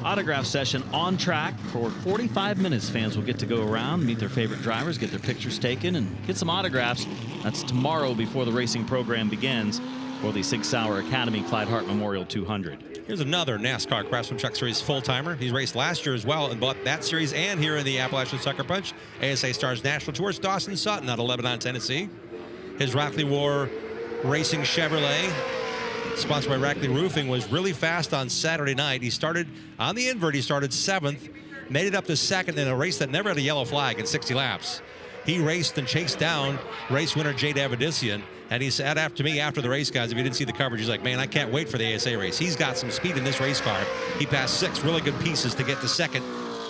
autograph session on track for 45 minutes. Fans will get to go around, meet their favorite drivers, get their pictures taken, and get some autographs. That's tomorrow before the racing program begins for the 6 Hour Academy Clyde Hart Memorial 200. Here's another NASCAR Craftsman Truck Series full-timer. He's raced last year as well and bought that series and here in the Appalachian Sucker Punch. ASA Stars National Tours, Dawson Sutton out of Lebanon, Tennessee. His Rackley War Racing Chevrolet, sponsored by Rackley Roofing, was really fast on Saturday night. He started on the invert. He started 7th, made it up to 2nd in a race that never had a yellow flag in 60 laps. He raced and chased down race winner Jay Davidisian, and he said after me after the race, guys, if you didn't see the coverage, he's like, man, I can't wait for the ASA race. He's got some speed in this race car. He passed 6 really good pieces to get to 2nd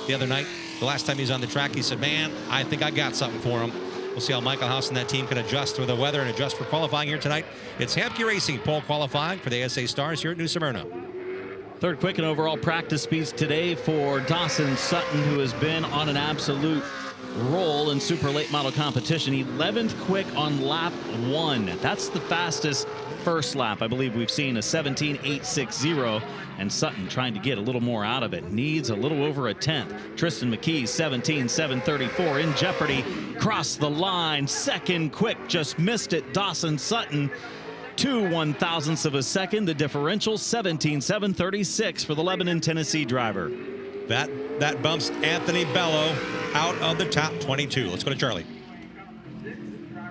the other night. The last time he was on the track, he said, man, I think I got something for him. We'll see how Michael House and that team can adjust with the weather and adjust for qualifying here tonight. It's Hamke Racing pole qualifying for the ASA Stars here at New Smyrna. Third quick and overall practice speeds today for Dawson Sutton, who has been on an absolute roll in super late model competition. 11th quick on lap 1. That's the fastest first lap I believe we've seen, a 17.860, and Sutton trying to get a little more out of it. Needs a little over a 10th. Tristan McKee 17.734 in jeopardy. Crossed the line. Second quick, just missed it. Dawson Sutton 2/1000ths of a second. The differential 17.736 for the Lebanon, Tennessee driver. That bumps Anthony Bello out of the top 22. Let's go to Charlie.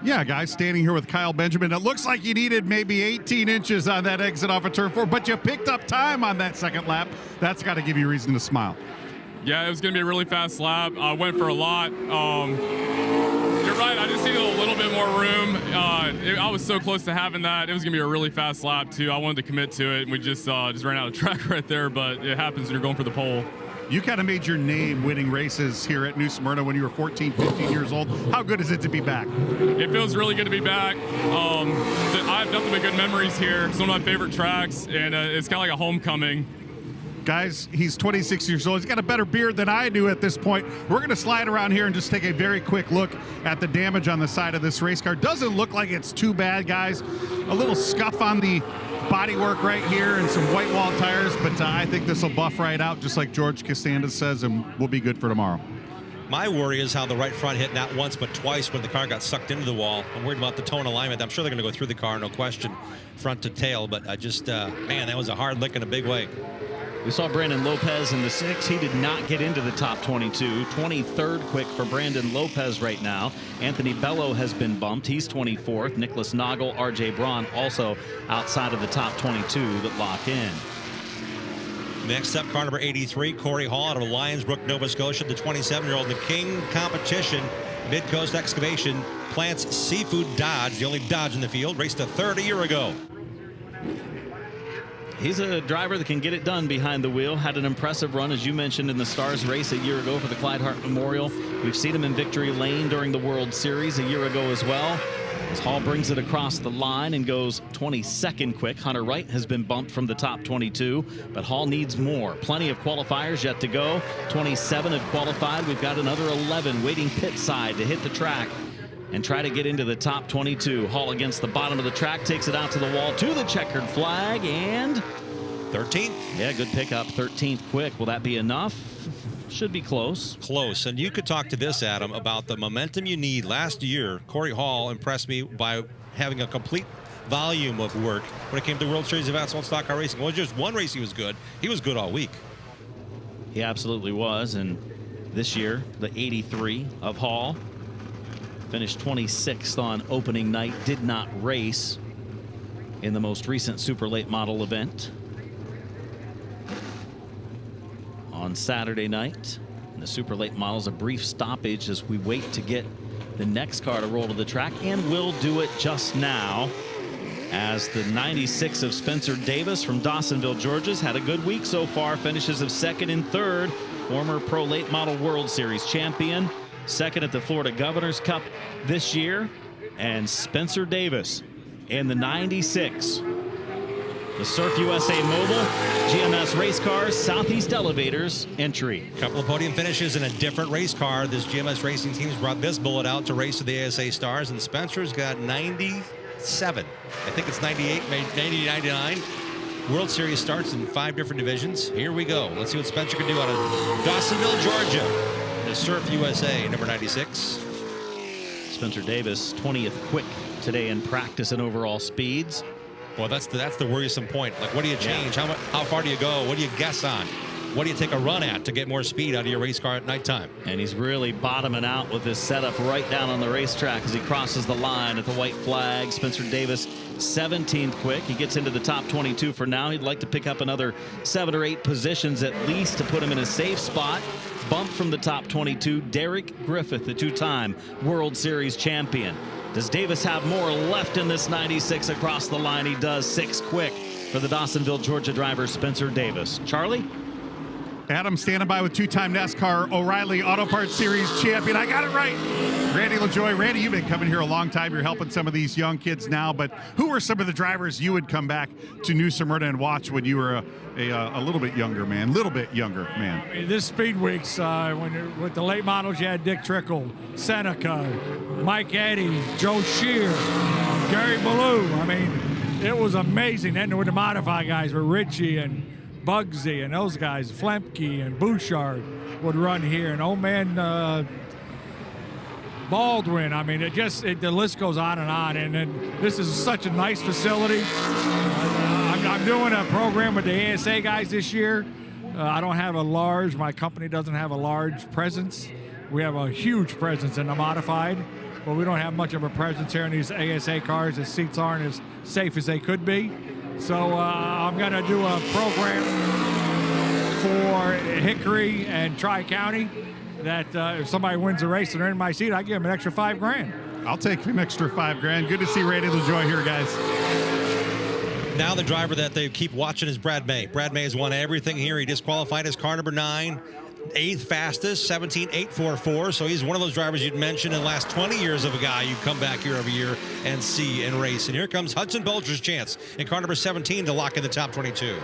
Yeah, guys, standing here with Kyle Benjamin. It looks like you needed maybe 18 inches on that exit off of turn 4, but you picked up time on that second lap. That's got to give you reason to smile. Yeah, it was going to be a really fast lap. I went for a lot. You're right, I just needed a little bit more room. I was so close to having that. It was going to be a really fast lap, too. I wanted to commit to it, and we just ran out of track right there, but it happens when you're going for the pole. You kind of made your name winning races here at New Smyrna when you were 14, 15 years old. How good is it to be back? It feels really good to be back. I have nothing but good memories here. It's one of my favorite tracks, and it's kind of like a homecoming. Guys, he's 26 years old. He's got a better beard than I do at this point. We're going to slide around here and just take a very quick look at the damage on the side of this race car. Doesn't look like it's too bad, guys. A little scuff on the bodywork right here and some white wall tires, but I think this will buff right out, just like George Costanza says, and we'll be good for tomorrow. My worry is how the right front hit not once but twice when the car got sucked into the wall. I'm worried about the tone alignment. I'm sure they're going to go through the car, no question, front to tail, but I just, man, that was a hard lick in a big way. We saw Brandon Lopez in the 6. He did not get into the top 22. 23rd quick for Brandon Lopez right now. Anthony Bello has been bumped. He's 24th. Nicholas Noggle, RJ Braun also outside of the top 22 that lock in. Next up, car number 83, Corey Hall out of Lionsbrook, Nova Scotia, the 27-year-old. The King competition, Mid-Coast Excavation, plants Seafood Dodge, the only Dodge in the field, raced a third a year ago. He's a driver that can get it done behind the wheel. Had an impressive run, as you mentioned, in the Stars race a year ago for the Clyde Hart Memorial. We've seen him in victory lane during the World Series a year ago as well. As Hall brings it across the line and goes 22nd quick. Hunter Wright has been bumped from the top 22, but Hall needs more. Plenty of qualifiers yet to go. 27 have qualified. We've got another 11 waiting pit side to hit the track and try to get into the top 22. Hall against the bottom of the track, takes it out to the wall, to the checkered flag, and 13th. Yeah, good pickup, 13th quick. Will that be enough? Should be close. Close, and you could talk to this, Adam, about the momentum you need. Last year, Corey Hall impressed me by having a complete volume of work when it came to the World Series of Asphalt Stock Car Racing. It was just one race he was good. He was good all week. He absolutely was, and this year, the 83 of Hall finished 26th on opening night, did not race in the most recent super late model event on Saturday night. In the super late models, a brief stoppage as we wait to get the next car to roll to the track, and we'll do it just now as the 96 of Spencer Davis from Dawsonville, Georgia's had a good week so far. Finishes of 2nd and 3rd. Former Pro Late Model World Series champion. 2nd at the Florida Governor's Cup this year. And Spencer Davis in the 96. The Surf USA Mobile, GMS Race Cars, Southeast Elevators entry. Couple of podium finishes in a different race car. This GMS Racing team's brought this bullet out to race to the ASA Stars, and Spencer's got 97. I think it's 98, maybe 99. World Series starts in 5 different divisions. Here we go. Let's see what Spencer can do out of Dawsonville, Georgia. The Surf USA, number 96. Spencer Davis, 20th quick today in practice and overall speeds. Well, that's the worrisome point. Like, what do you change? Yeah. How far do you go? What do you guess on? what do you take a run at to get more speed out of your race car at nighttime? And he's really bottoming out with this setup right down on the racetrack as he crosses the line at the white flag. Spencer Davis, 17th quick. He gets into the top 22 for now. He'd like to pick up another 7 or 8 positions at least to put him in a safe spot. Bump from the top 22, Derek Griffith, the 2-time World Series champion. Does Davis have more left in this 96 across the line? He does. 6 quick for the Dawsonville, Georgia driver, Spencer Davis. Charlie? Adam standing by with 2-time NASCAR O'Reilly Auto Parts Series champion. I got it right. Randy LaJoie. Randy, you've been coming here a long time. You're helping some of these young kids now, but who were some of the drivers you would come back to New Smyrna and watch when you were a little bit younger man? I mean, this Speed Weeks, with the late models, you had Dick Trickle, Seneca, Mike Eddy, Joe Shear, Gary Ballou. I mean, it was amazing. Then with the modified guys were Richie and Bugsy and those guys, Flemke and Bouchard would run here, and old man Baldwin. I mean, the list goes on, and then this is such a nice facility. I'm doing a program with the ASA guys this year. I don't have my company doesn't have a large presence. We have a huge presence in the modified, but we don't have much of a presence here in these ASA cars. The seats aren't as safe as they could be. So I'm going to do a program for Hickory and Tri-County that if somebody wins a race and they're in my seat, I give them an extra $5,000. I'll take an extra $5,000. Good to see Randy LaJoie here, guys. Now the driver that they keep watching is Brad May. Brad May has won everything here. He disqualified his car number 9. 8th fastest, 17.844. So he's one of those drivers you'd mention in the last 20 years of a guy you come back here every year and see and race. And here comes Hudson Bulger's chance in car number 17 to lock in the top 22.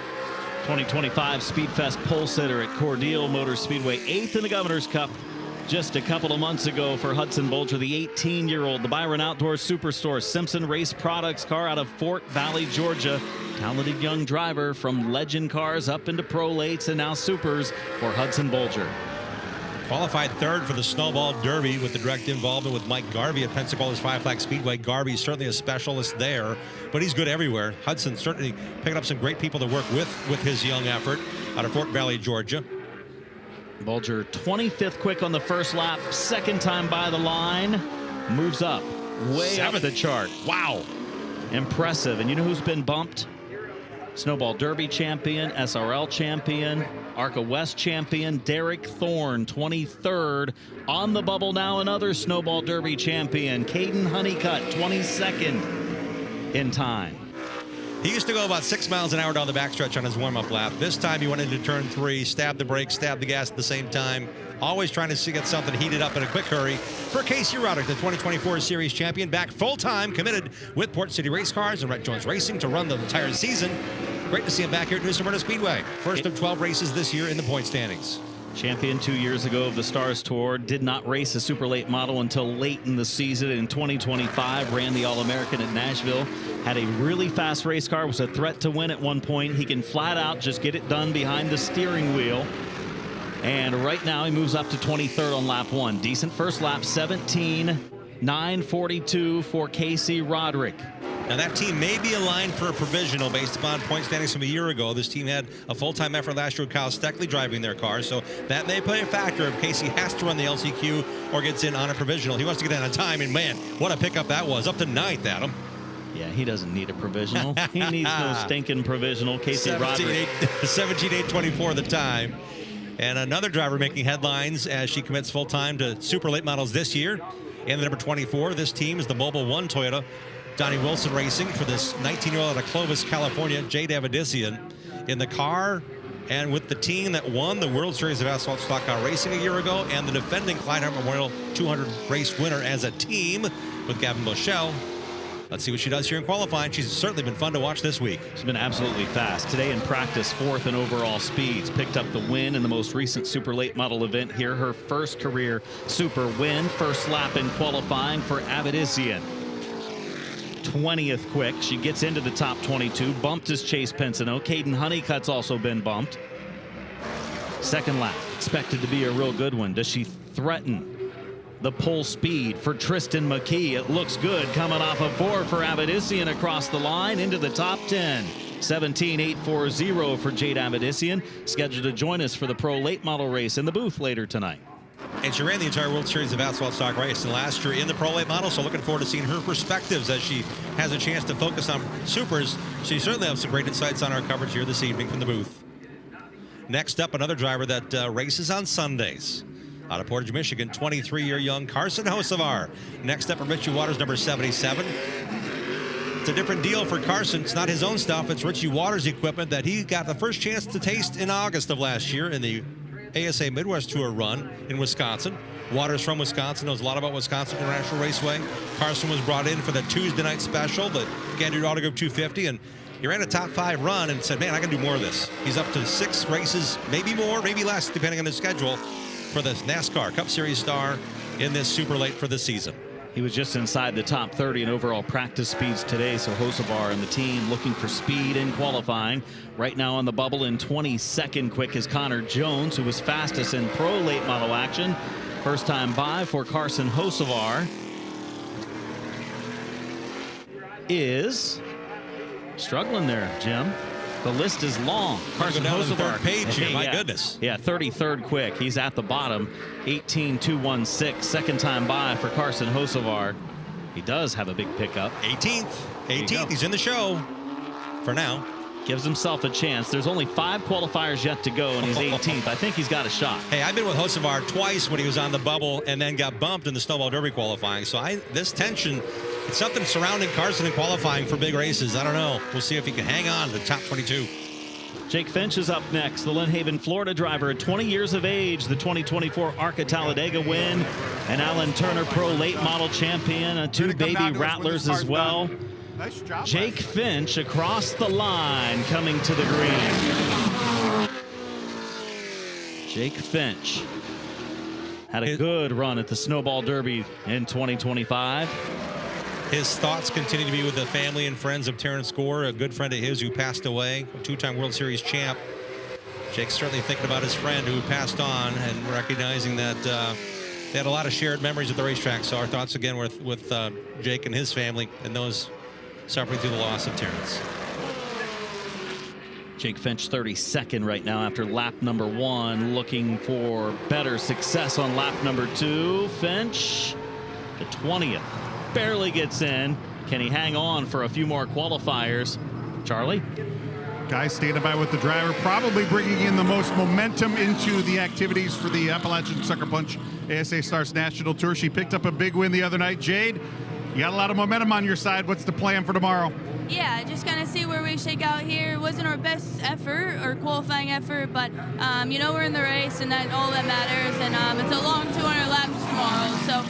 2025 Speedfest pole sitter at Cordele Motor Speedway, 8th in the Governor's Cup just a couple of months ago for Hudson Bulger, the 18-year-old. The Byron Outdoor Superstore Simpson Race Products car out of Fort Valley, Georgia. Talented young driver from legend cars up into pro lates and now supers for Hudson Bulger. Qualified 3rd for the Snowball Derby with the direct involvement with Mike Garvey at Pensacola's Five Flag Speedway. Garvey's certainly a specialist there, but he's good everywhere. Hudson certainly picking up some great people to work with his young effort out of Fort Valley, Georgia. Bulger 25th quick on the first lap, 2nd time by the line, moves up, way up the chart. Wow. Impressive. And you know who's been bumped? Snowball Derby champion, SRL champion, ARCA West champion, Derek Thorne, 23rd. On the bubble now, another Snowball Derby champion, Caden Honeycutt, 22nd in time. He used to go about 6 miles an hour down the backstretch on his warm-up lap. This time he went into turn 3, stabbed the brakes, stabbed the gas at the same time. Always trying to get something heated up in a quick hurry. For Casey Roddick, the 2024 Series champion, back full-time, committed with Port City Race Cars and Rhett Jones Racing to run the entire season. Great to see him back here at New Smyrna Speedway. First of 12 races this year in the point standings. Champion 2 years ago of the Stars Tour, did not race a super late model until late in the season. In 2025, ran the All-American at Nashville. Had a really fast race car, was a threat to win at one point. He can flat out just get it done behind the steering wheel. And right now he moves up to 23rd on lap 1. Decent first lap, 17.942 for Casey Roddick. Now that team may be aligned for a provisional based upon point standings from a year ago. This team had a full-time effort last year with Kyle Steckley driving their car, so that may play a factor if Casey has to run the LCQ or gets in on a provisional. He wants to get in on time, and man, what a pickup that was. Up to 9th, Adam. Yeah, he doesn't need a provisional. He needs no stinking provisional. Casey Roddick. 17.824 the time. And another driver making headlines as she commits full-time to super late models this year. And the number 24, this team is the Mobile One Toyota. Donnie Wilson Racing for this 19-year-old out of Clovis, California, Jade Avedissian in the car and with the team that won the World Series of Asphalt Stock Car Racing a year ago and the defending Clyde Hart Memorial 200 race winner as a team with Gavin Boschel. Let's see what she does here in qualifying. She's certainly been fun to watch this week. She's been absolutely fast. Today in practice, 4th in overall speeds. Picked up the win in the most recent super late model event here. Her first career super win. First lap in qualifying for Avedissian. 20th quick. She gets into the top 22. Bumped is Chase Pensino. Caden Honeycutt's also been bumped. Second lap. Expected to be a real good one. Does she threaten the pole speed for Tristan McKee? It looks good coming off of 4 for Avedissian across the line into the top 10. 17.840 for Jade Avedissian, scheduled to join us for the Pro Late Model race in the booth later tonight. And she ran the entire World Series of Asphalt Stock Racing last year in the Pro Late Model, so looking forward to seeing her perspectives as she has a chance to focus on supers. She certainly has some great insights on our coverage here this evening from the booth. Next up, another driver that races on Sundays. Out of Portage, Michigan, 23-year young Carson Hocevar. Next up from Richie Waters, number 77. It's a different deal for Carson. It's not his own stuff. It's Richie Waters' equipment that he got the first chance to taste in August of last year in the ASA Midwest Tour run in Wisconsin. Waters from Wisconsin, knows a lot about Wisconsin International Raceway. Carson was brought in for the Tuesday night special, the Gander Auto Group 250, and he ran a top 5 run and said, man, I can do more of this. He's up to 6 races, maybe more, maybe less, depending on his schedule, for the NASCAR Cup Series star in this super late for the season. He was just inside the top 30 in overall practice speeds today, so Hocevar and the team looking for speed in qualifying. Right now on the bubble in 22nd quick is Connor Jones, who was fastest in Pro Late Model action. First time by for Carson Hocevar is struggling there, Jim. The list is long. Carson Hocevar, page here, my goodness. Yeah, 33rd quick. He's at the bottom. 18.216. Second time by for Carson Hocevar. He does have a big pickup. 18th. He's in the show for now. Gives himself a chance. There's only 5 qualifiers yet to go, and he's 18th. I think he's got a shot. Hey, I've been with Hocevar twice when he was on the bubble and then got bumped in the Snowball Derby qualifying. So this tension, it's something surrounding Carson in qualifying for big races. I don't know. We'll see if he can hang on to the top 22. Jake Finch is up next, the Lynn Haven, Florida driver at 20 years of age, the 2024 ARCA Talladega win, and Alan Turner Pro Late Model champion, 2 baby Rattlers as well. Nice job. Jake Finch across the line coming to the green. Jake Finch had a good run at the Snowball Derby in 2025. His thoughts continue to be with the family and friends of Terrence Gore, a good friend of his who passed away, a 2-time World Series champ. Jake's certainly thinking about his friend who passed on and recognizing that they had a lot of shared memories at the racetrack. So our thoughts again with Jake and his family and those suffering through the loss of Terrence. Jake Finch 32nd right now after lap number 1, looking for better success on lap number 2. Finch, the 20th. Barely gets in. Can he hang on for a few more qualifiers? Charlie? Guys standing by with the driver, probably bringing in the most momentum into the activities for the Appalachian Sucker Punch ASA Stars National Tour. She picked up a big win the other night. Jade, you got a lot of momentum on your side. What's the plan for tomorrow? Yeah, just kind of see where we shake out here. It wasn't our best effort or qualifying effort, but you know, we're in the race and that all that matters, and it's a long 200 laps tomorrow, so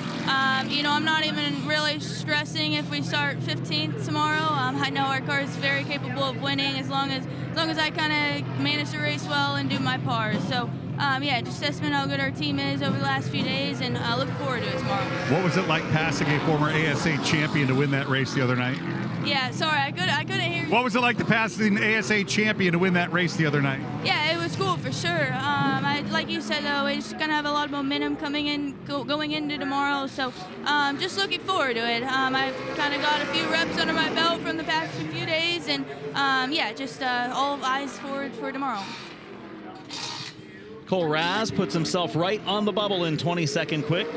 you know, I'm not even really stressing if we start 15th tomorrow. I know our car is very capable of winning as long as I kind of manage the race well and do my part. So yeah, just assessment how good our team is over the last few days, and I look forward to it tomorrow. What was it like passing a former ASA champion to win that race the other night? Yeah, sorry, I couldn't hear you. What was it like to pass an ASA champion to win that race the other night? Yeah, it was cool for sure. Like you said, though, we just gonna have a lot of momentum coming in, going into tomorrow. So just looking forward to it. I've kind of got a few reps under my belt from the past few days, and yeah, just all eyes forward for tomorrow. Cole Raz puts himself right on the bubble in 22nd quick.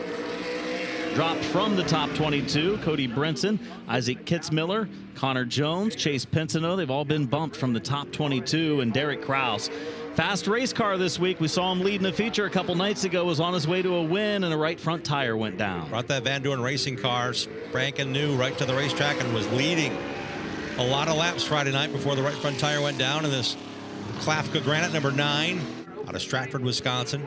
Dropped from the top 22. Cody Brinson, Isaac Kitzmiller, Connor Jones, Chase Pinsino. They've all been bumped from the top 22. And Derek Kraus. Fast race car this week. We saw him leading a feature a couple nights ago. Was on his way to a win, and a right front tire went down. Brought that Van Doorn racing car, spanking new, right to the racetrack, and was leading a lot of laps Friday night before the right front tire went down in this Klafka Granite number 9 out of Stratford, Wisconsin.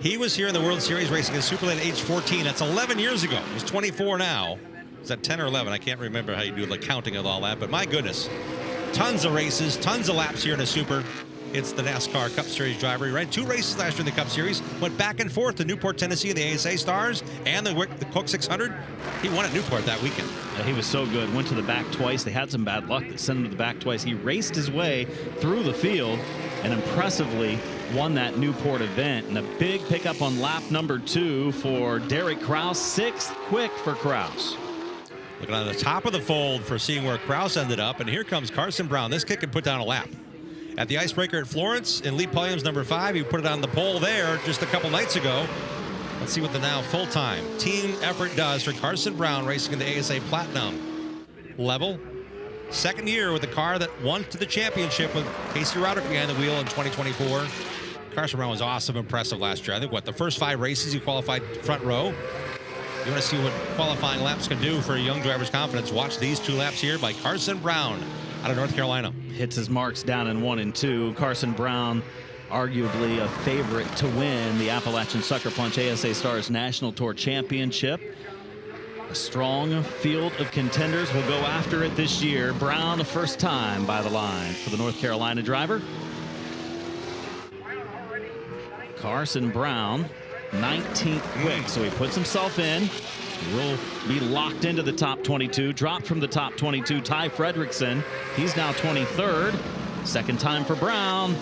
He was here in the World Series racing in Super Late at age 14. That's 11 years ago. He's 24 now. Is that 10 or 11? I can't remember how you do the counting of all that, but my goodness. Tons of races, tons of laps here in a Super. It's the NASCAR Cup Series driver. He ran 2 races last year in the Cup Series, went back and forth to Newport, Tennessee in the ASA Stars and the Cook 600. He won at Newport that weekend. Yeah, he was so good. Went to the back twice. They had some bad luck that sent him to the back twice. He raced his way through the field and impressively won that Newport event. And a big pickup on lap number 2 for Derek Kraus. 6th quick for Kraus. Looking on the top of the fold for seeing where Kraus ended up, and here comes Carson Brown. This kid can put down a lap. At the Icebreaker at Florence, in Lee Pulliam's number 5, he put it on the pole there just a couple nights ago. Let's see what the now full-time team effort does for Carson Brown racing in the ASA Platinum level. Second year with a car that won to the championship with Casey Roderick behind the wheel in 2024. Carson Brown was awesome, impressive last year. I think, the first 5 races he qualified front row. You want to see what qualifying laps can do for a young driver's confidence? Watch these 2 laps here by Carson Brown out of North Carolina. Hits his marks down in 1 and 2. Carson Brown, arguably a favorite to win the Appalachian Sucker Punch ASA Stars National Tour Championship. A strong field of contenders will go after it this year. Brown, the first time by the line for the North Carolina driver. Carson Brown, 19th quick, so he puts himself in. He will be locked into the top 22. Dropped from the top 22, Ty Fredrickson. He's now 23rd. Second time for Brown.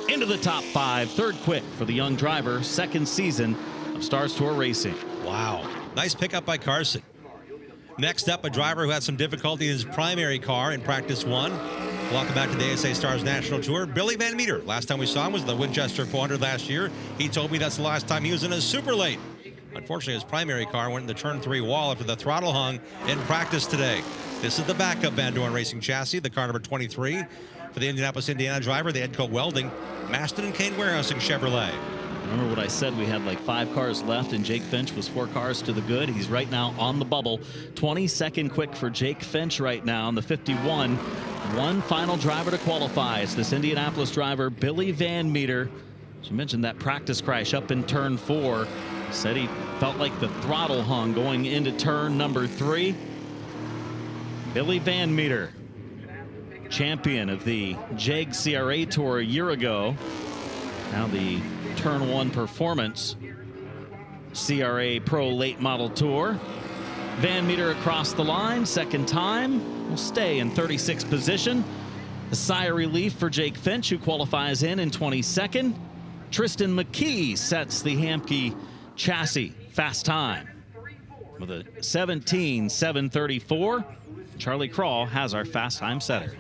Into the top 5. Third quick for the young driver. Second season of Stars Tour Racing. Wow. Nice pickup by Carson. Next up, a driver who had some difficulty in his primary car in practice 1. Welcome back to the ASA Stars National Tour. Billy Van Meter. Last time we saw him was the Winchester 400 last year. He told me that's the last time he was in a super late. Unfortunately, his primary car went in the turn 3 wall after the throttle hung in practice today. This is the backup Van Dorn Racing chassis, the car number 23 for the Indianapolis, Indiana driver, the Edco Welding, Maston and Kane Warehousing Chevrolet. Remember what I said? We had like 5 cars left, and Jake Finch was 4 cars to the good. He's right now on the bubble. 22nd quick for Jake Finch right now in the 51. One final driver to qualify. It's this Indianapolis driver, Billy Van Meter. As you mentioned, that practice crash up in turn 4. Said he felt like the throttle hung going into turn number 3. Billy Van Meter, champion of the JEG CRA Tour a year ago. Now the Turn 1 Performance CRA Pro Late Model Tour. Van Meter across the line, second time, will stay in 36th position. A sigh of relief for Jake Finch, who qualifies in 22nd. Tristan McKee sets the Hamke chassis fast time with a 17.734. Charlie Crawl has our fast time setter.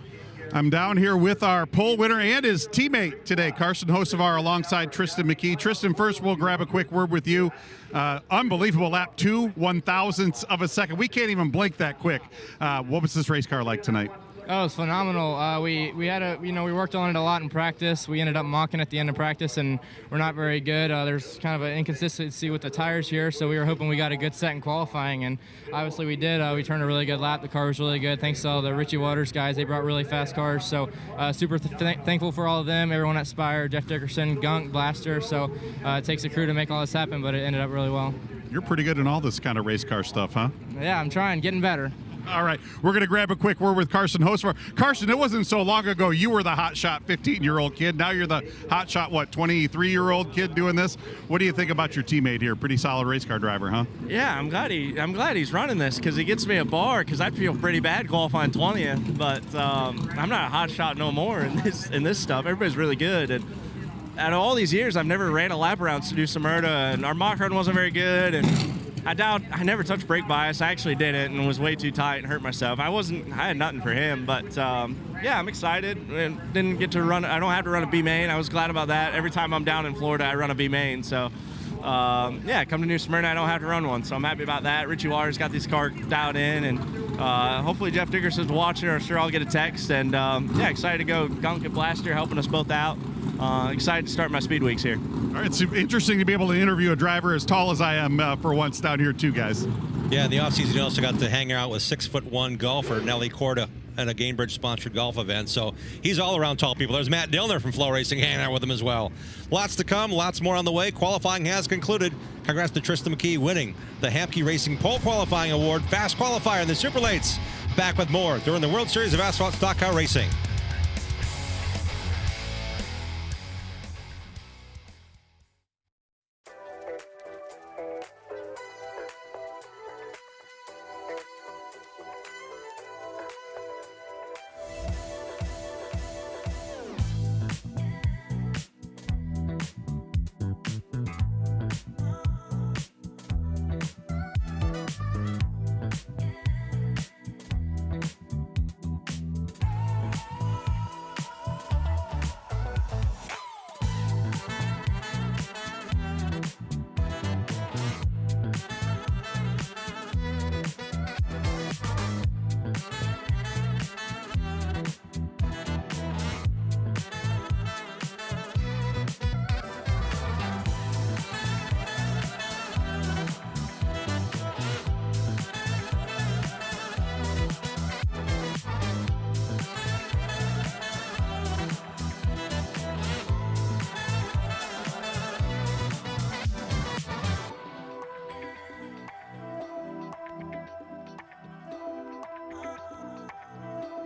I'm down here with our pole winner and his teammate today, Carson Hocevar, alongside Tristan McKee. Tristan, first we'll grab a quick word with you. Unbelievable lap 2, 1/1000th of a second. We can't even blink that quick. What was this race car like tonight? Oh, it's phenomenal. We had we worked on it a lot in practice. We ended up mocking at the end of practice, and we're not very good. There's kind of an inconsistency with the tires here, so we were hoping we got a good set in qualifying, and obviously we did. We turned a really good lap. The car was really good. Thanks to all the Richie Waters guys. They brought really fast cars, so super thankful for all of them, everyone at Spire, Jeff Dickerson, Gunk, Blaster. So it takes a crew to make all this happen, but it ended up really well. You're pretty good in all this kind of race car stuff, huh? Yeah, I'm trying, getting better. All right, we're going to grab a quick word with Carson Hocevar. Carson, it wasn't so long ago you were the hotshot 15-year-old kid. Now you're the hotshot, 23-year-old kid doing this. What do you think about your teammate here? Pretty solid race car driver, huh? Yeah, I'm glad he's running this because he gets me a bar because I feel pretty bad qualifying 20th. But I'm not a hotshot no more in this stuff. Everybody's really good. And out of all these years, I've never ran a lap around to do Smyrna, and our mock run wasn't very good. And I never touched brake bias. I actually didn't and was way too tight and hurt myself. I had nothing for him, but yeah, I'm excited. And didn't get to run. I don't have to run a B main. I was glad about that. Every time I'm down in Florida, I run a B main. So yeah, come to New Smyrna, I don't have to run one. So I'm happy about that. Richie Waters got this car dialed in, and hopefully Jeff Dickerson's watching, or sure I'll get a text. And yeah, excited to go. Gunk and Blaster helping us both out. Excited to start my speed weeks here. All right, it's interesting to be able to interview a driver as tall as I am for once down here too, guys. Yeah, in the offseason, you also got to hang out with 6'1" golfer Nelly Corda at a Gainbridge-sponsored golf event. So he's all around tall people. There's Matt Dillner from FloRacing hanging out with him as well. Lots to come, lots more on the way. Qualifying has concluded. Congrats to Tristan McKee winning the Hamke Racing Pole Qualifying Award. Fast qualifier in the Super Lates. Back with more during the World Series of Asphalt Stock Car Racing.